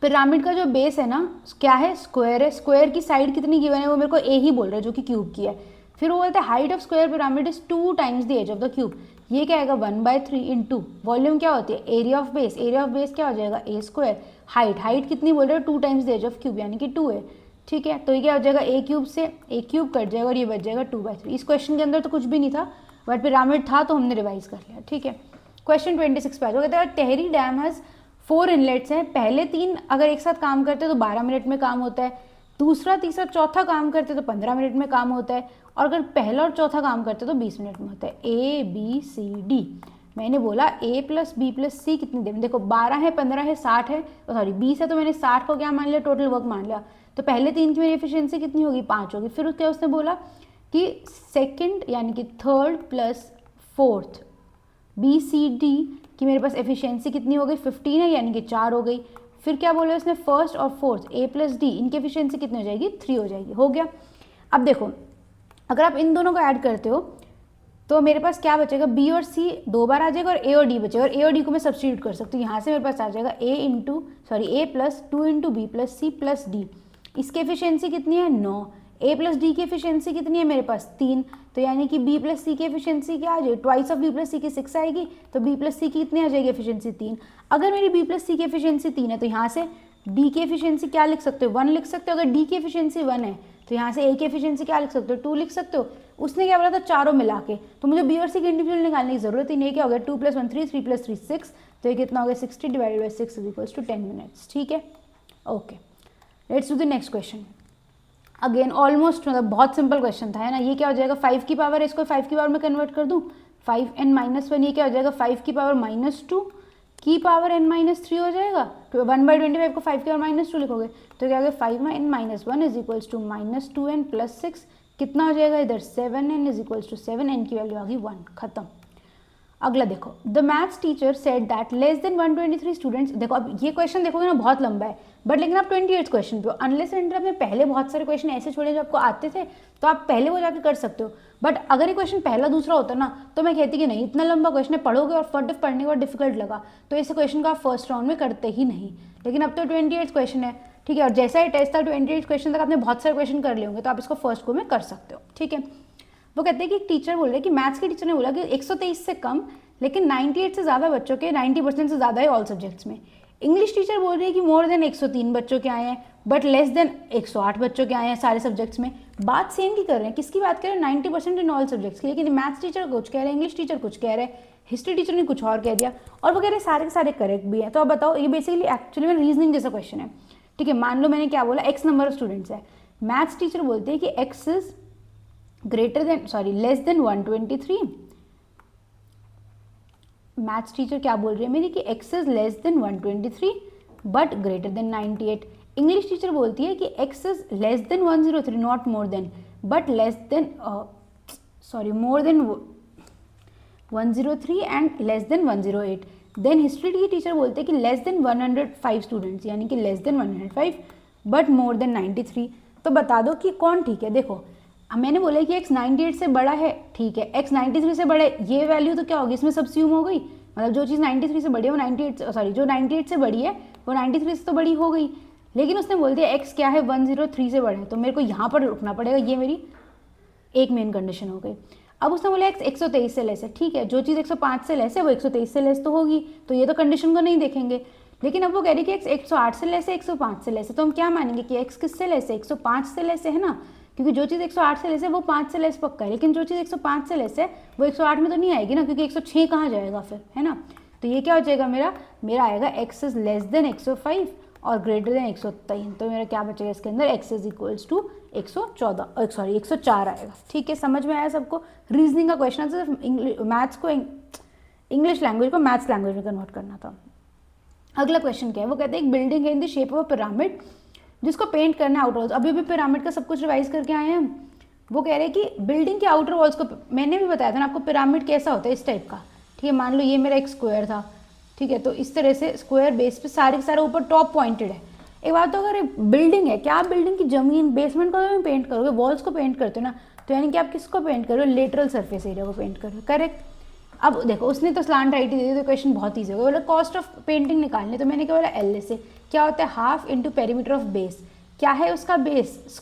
पिरामिड का जो बेस है ना क्या है, स्क्वायर है, स्क्वायर की साइड कितनी गिवन है, वो मेरे को ए ही बोल रहा है जो कि क्यूब की है। फिर वो बोलते हैं height of square pyramid is 2 times the edge of the cube. ये क्या आएगा 1/3 इंटू वॉल्यूम क्या होती है, area of base, area of base क्या हो जाएगा ए स्क्वायर, हाइट कितनी बोल रहे हो 2 times the edge of cube यानी कि 2 है। ठीक है, तो ये क्या हो जाएगा, ए क्यूब से ए क्यूब कट जाएगा और ये बच जाएगा 2/3। इस क्वेश्चन के अंदर तो कुछ भी नहीं था, बट पिरामिड था तो हमने रिवाइज कर लिया। ठीक है, क्वेश्चन 26 पे आ जाओ, कहते हैं टेहरी डैम हैज 4 इनलेट्स हैं, पहले 3 अगर एक साथ काम करते हैं तो 12 मिनट में काम होता है, दूसरा तीसरा चौथा काम करते तो 15 मिनट में काम होता है, और अगर पहला और चौथा काम करते तो 20 मिनट में होता है। ए बी सी डी, मैंने बोला ए प्लस बी प्लस सी कितनी देर में, देखो 12 है, 15 है, 60 है, सॉरी 20 है, तो मैंने 60 को क्या मान लिया, टोटल वर्क मान लिया। तो पहले 3 की मेरी एफिशिएंसी कितनी होगी, 5 होगी। फिर उसके उसने बोला कि सेकंड यानी कि third plus fourth B C D की मेरे पास एफिशिएंसी कितनी हो गई, 15 है यानी कि 4 हो गई। फिर क्या बोला उसने, फर्स्ट और फोर्थ ए प्लस डी इनकी एफिशिएंसी कितनी हो जाएगी, 3 हो जाएगी। हो गया। अब देखो अगर आप इन दोनों को ऐड करते हो तो मेरे पास क्या बचेगा, बी और सी 2 बार आ जाएगा और ए और डी बचेगा, और ए और डी को मैं सब्स्टिट्यूट कर सकती हूँ। यहाँ से मेरे पास आ जाएगा A plus 2 into B plus C plus D. इसकी एफिशिएंसी कितनी है, 9। ए प्लस डी की एफिशिएंसी कितनी है मेरे पास, 3। तो यानी कि बी प्लस सी की एफिशिएंसी क्या आ जाएगी, ट्वाइस ऑफ बी प्लस सी की 6 आएगी, तो बी प्लस सी की कितनी आ जाएगी एफिशिएंसी, 3। अगर मेरी बी प्लस सी की एफिशिएंसी 3 है तो यहाँ से डी की एफिशिएंसी क्या लिख सकते हो, 1 लिख सकते हो। अगर डी की एफिशिएंसी 1 है तो यहाँ से ए की एफिशिएंसी क्या लिख सकते हो, 2 लिख सकते हो। उसने क्या बोला था, चारों मिला के, तो मुझे बी और सी की इंडिविजुअल निकालने की जरूरत ही नहीं। क्या हो गया, 2 + 1 3, 3 + 3 6, तो ये कितना हो गया 60 divided by 6 is equals to 10 minutes. ठीक है, okay, let's do the next question. Again almost मतलब बहुत सिंपल क्वेश्चन था, है ना। ये क्या हो जाएगा, 5 की पावर है, इसको 5 की पावर में कन्वर्ट कर दूँ, 5n-1। ये क्या हो जाएगा, 5 की पावर -2 की पावर n-3 हो जाएगा। 1/25 को 5 की पावर -2 लिखोगे तो क्या हो गया, 5n-1 is equals to -2n + 6, कितना हो जाएगा इधर 7n is equals to 7, n की वैल्यू आ गई 1, खत्म। अगला देखो, the maths teacher said that less than 123 students. देखो अब ये क्वेश्चन देखोगे ना बहुत लंबा है, बट लेकिन आप 28 क्वेश्चन पे हो। अनलेस एंड आपने पहले बहुत सारे क्वेश्चन ऐसे छोड़े जो आपको आते थे तो आप पहले वो जाके कर सकते हो, बट अगर ये क्वेश्चन पहला दूसरा होता ना तो मैं कहती कि नहीं इतना लंबा क्वेश्चन है, पढ़ोगे और फट पढ़ने के बाद डिफिकल्ट लगा तो इस क्वेश्चन को आप फर्स्ट राउंड में करते ही नहीं। लेकिन अब तो 28 क्वेश्चन है, ठीक है, और जैसा ही टेस्ट था 28 क्वेश्चन तक आपने बहुत सारे क्वेश्चन कर लिए होंगे तो आप इसको फर्स्ट गो में कर सकते हो, ठीक है। वो कहते हैं कि टीचर बोल रहे हैं कि मैथ्स के टीचर ने बोला कि 123 से कम लेकिन 98 से ज़्यादा बच्चों के 90% से ज़्यादा है ऑल सब्जेक्ट्स में। इंग्लिश टीचर बोल रही है कि मोर देन 103 बच्चों के आए हैं बट लेस देन 108 बच्चों के आए हैं सारे सब्जेक्ट्स में। बात सेम की कर रहे हैं, किसकी बात कर रहे हैं, 90% इन ऑल सब्जेक्ट्स की। लेकिन मैथ्स टीचर कुछ कह रहे हैं, इंग्लिश टीचर कुछ कह रहे हैं, हिस्ट्री टीचर ने कुछ और कह दिया, और वो कह रहे हैं सारे के सारे करेक्ट भी है। तो अब बताओ, ये बेसिकली एक्चुअली में रीजनिंग जैसा क्वेश्चन है, ठीक है। मान लो मैंने क्या बोला, एक्स नंबर ऑफ स्टूडेंट्स है, मैथ्स टीचर बोलते हैं कि x is less than 123। Maths teacher क्या बोल रही है मेरी कि x is less than 123 but greater than 98। English teacher बोलती है कि x is less then 103 not more than but less than more than 103 and less than 108। Then history की टीचर बोलते हैं कि लेस देन 105 स्टूडेंट्स, यानी कि less than 105 but more than 93। तो बता दो कि कौन ठीक है। देखो मैंने बोला कि x 98 से बड़ा है, ठीक है, x 93 से बड़ा है, ये वैल्यू तो क्या होगी, इसमें सब्स्यूम हो गई, मतलब जो चीज़ 93 से बड़ी है वो 98 से बड़ी है वो 93 से तो बड़ी हो गई। लेकिन उसने बोल दिया x क्या है 103 से बड़ा है, तो मेरे को यहाँ पर रुकना पड़ेगा, ये मेरी एक मेन कंडीशन हो गई। अब उसने बोला x 123 से लेस है, ठीक है, जो चीज़ 105 से लेस है वो 123 से लेस तो होगी, तो ये तो कंडीशन को नहीं देखेंगे। लेकिन अब वो कह रही है कि x 108 से लेस है, 105 से लेस है, तो हम क्या मानेंगे कि x किससे लेस है, 105 से लेस है ना, क्योंकि जो चीज़ 108 से लेस है वो 5 से लेस पक्का है। लेकिन जो चीज़ 105 से लेस है वो 108 में तो नहीं आएगी ना, क्योंकि 106 कहाँ जाएगा फिर, है ना। तो ये क्या हो जाएगा, मेरा आएगा x इज लेस देन 105 और ग्रेटर देन 103। तो मेरा क्या बचेगा इसके अंदर, x इज इक्वल्स टू 104 आएगा, ठीक है। समझ में आया सबको। रीजनिंग का क्वेश्चन सिर्फ मैथ्स को इंग्लिश लैंग्वेज को मैथ्स लैंग्वेज में कन्वर्ट करना था। अगला क्वेश्चन क्या है, वो कहते हैं एक बिल्डिंग है in the shape of a pyramid जिसको पेंट करना है आउटर वॉल्स। अभी भी पिरामिड का सब कुछ रिवाइज करके आए हैं हम। वो कह रहे हैं कि बिल्डिंग के आउटर वॉल्स को, मैंने भी बताया था ना आपको पिरामिड कैसा होता है, इस टाइप का, ठीक है। मान लो ये मेरा एक स्क्वायर था, ठीक है, तो इस तरह से स्क्वायर बेस पे सारे के सारे ऊपर टॉप पॉइंटेड है। एक बात तो अगर बिल्डिंग है, क्या आप बिल्डिंग की जमीन बेसमेंट को भी पेंट करोगे, वॉल्स को पेंट करते हो ना, तो यानी कि आप किसको पेंट करो, लेटरल सर्फेस एरिया को पेंट करो, करेक्ट। अब देखो उसने तो स्लांट राइट ही दे दी, तो क्वेश्चन बहुत ईजी हो गया। बोला कॉस्ट ऑफ पेंटिंग निकालने, तो मैंने क्या बोला एल से क्या होता है, half into perimeter of base. क्या है उसका base,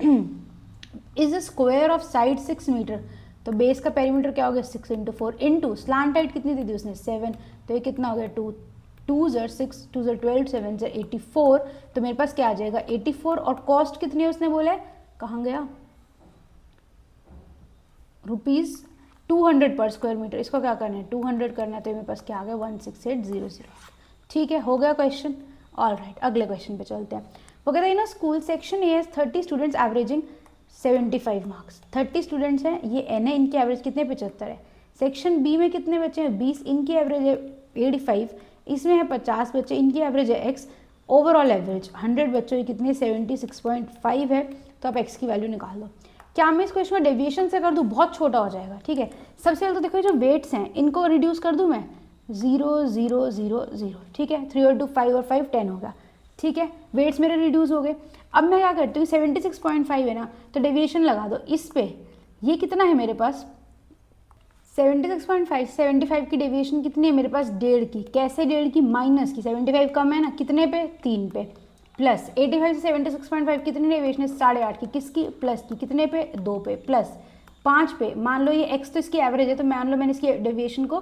is a square of side 6 metre, तो बेस का पेरीमीटर क्या हो गया 6 इंटू 4 इंटू स्लांट हाइट कितनी दी थी उसने 7, तो ये कितना हो गया 2 ज़र 6 2 ज़र 12 7 ज़र 84। तो मेरे पास क्या आ जाएगा 84। और कॉस्ट कितनी है उसने बोला है, कहाँ गया, ₹200 पर स्क्वायर मीटर। इसको क्या करना है 200 करना है, तो मेरे पास क्या आ गया 16800। ठीक है, हो गया क्वेश्चन। ऑल राइट, अगले क्वेश्चन पे चलते हैं। वो कहते हैं ना school section A has 30 students averaging 75 marks. 30 students हैं, ये एन है, इनकी एवरेज कितने 75 है। सेक्शन बी में कितने बच्चे हैं 20, इनकी एवरेज है 85, इसमें है 50 बच्चे, इनकी एवरेज है x। ओवरऑल एवरेज 100 बच्चों की कितनी 76.5 है। तो आप x की वैल्यू निकाल दो। क्या मैं इस क्वेश्चन को डेविएशन से कर दूँ, बहुत छोटा हो जाएगा, ठीक है। सबसे पहले तो देखो जो वेट्स हैं इनको रिड्यूस कर दूँ मैं 0 0 0 0, ठीक है। 3 और 2 5 और 5 10 हो गया, ठीक है। वेट्स मेरे रिड्यूस हो गए। अब मैं क्या करती हूँ 76.5 है ना, तो डेविएशन लगा दो इस पे। ये कितना है मेरे पास 76.5, 75 की डेविएशन कितनी है मेरे पास 1.5 की। कैसे 1.5 की, माइनस की, 75 कम है ना, कितने पे 3 पे, प्लस 85 से 76.5 कितनी डेविएशन है 8.5 की, किसकी प्लस की, कितने पे 2 पे, प्लस 5 पे। मान लो ये x तो इसकी एवरेज है, तो मान लो मैंने इसकी डेविएशन को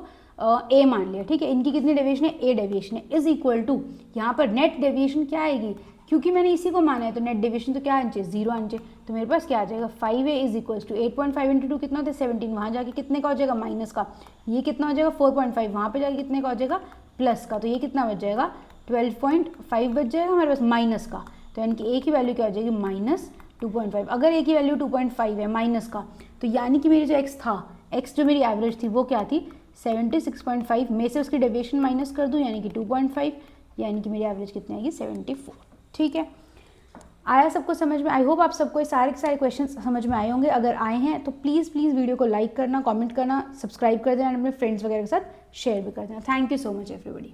a मान लिया, ठीक है। इनकी कितनी डेविएशन है a डेविएशन है, इज इक्वल टू यहाँ पर नेट डेविएशन क्या आएगी, क्योंकि मैंने इसी को माना है तो नेट डेविएशन तो क्या आना चाहिए 0 आना चाहिए। तो मेरे पास क्या आ जाएगा 5a is equals to 8.5 into 2 कितना होता है 17, वहाँ जाके कितने का हो जाएगा माइनस का, ये कितना हो जाएगा 4.5, वहाँ पे जाके कितने का हो जाएगा प्लस का, तो ये कितना बच जाएगा 12.5 बच जाएगा हमारे पास माइनस का। तो यानी कि a की वैल्यू क्या हो जाएगी माइनस 2.5। अगर a की वैल्यू 2.5 है माइनस का, तो यानी कि मेरी जो x था, x जो मेरी एवरेज थी वो क्या थी 76.5 में से उसकी डेविएशन माइनस कर दूँ यानी कि 2.5, यानी कि मेरी एवरेज कितनी आएगी 74, ठीक है। आया सबको समझ में? आई होप आप सबको ये सारे के सारे क्वेश्चन समझ में आए होंगे। अगर आए हैं तो प्लीज़ वीडियो को लाइक करना, कमेंट करना, सब्सक्राइब कर देना, अपने फ्रेंड्स वगैरह के साथ शेयर भी कर देना। Thank you so much everybody.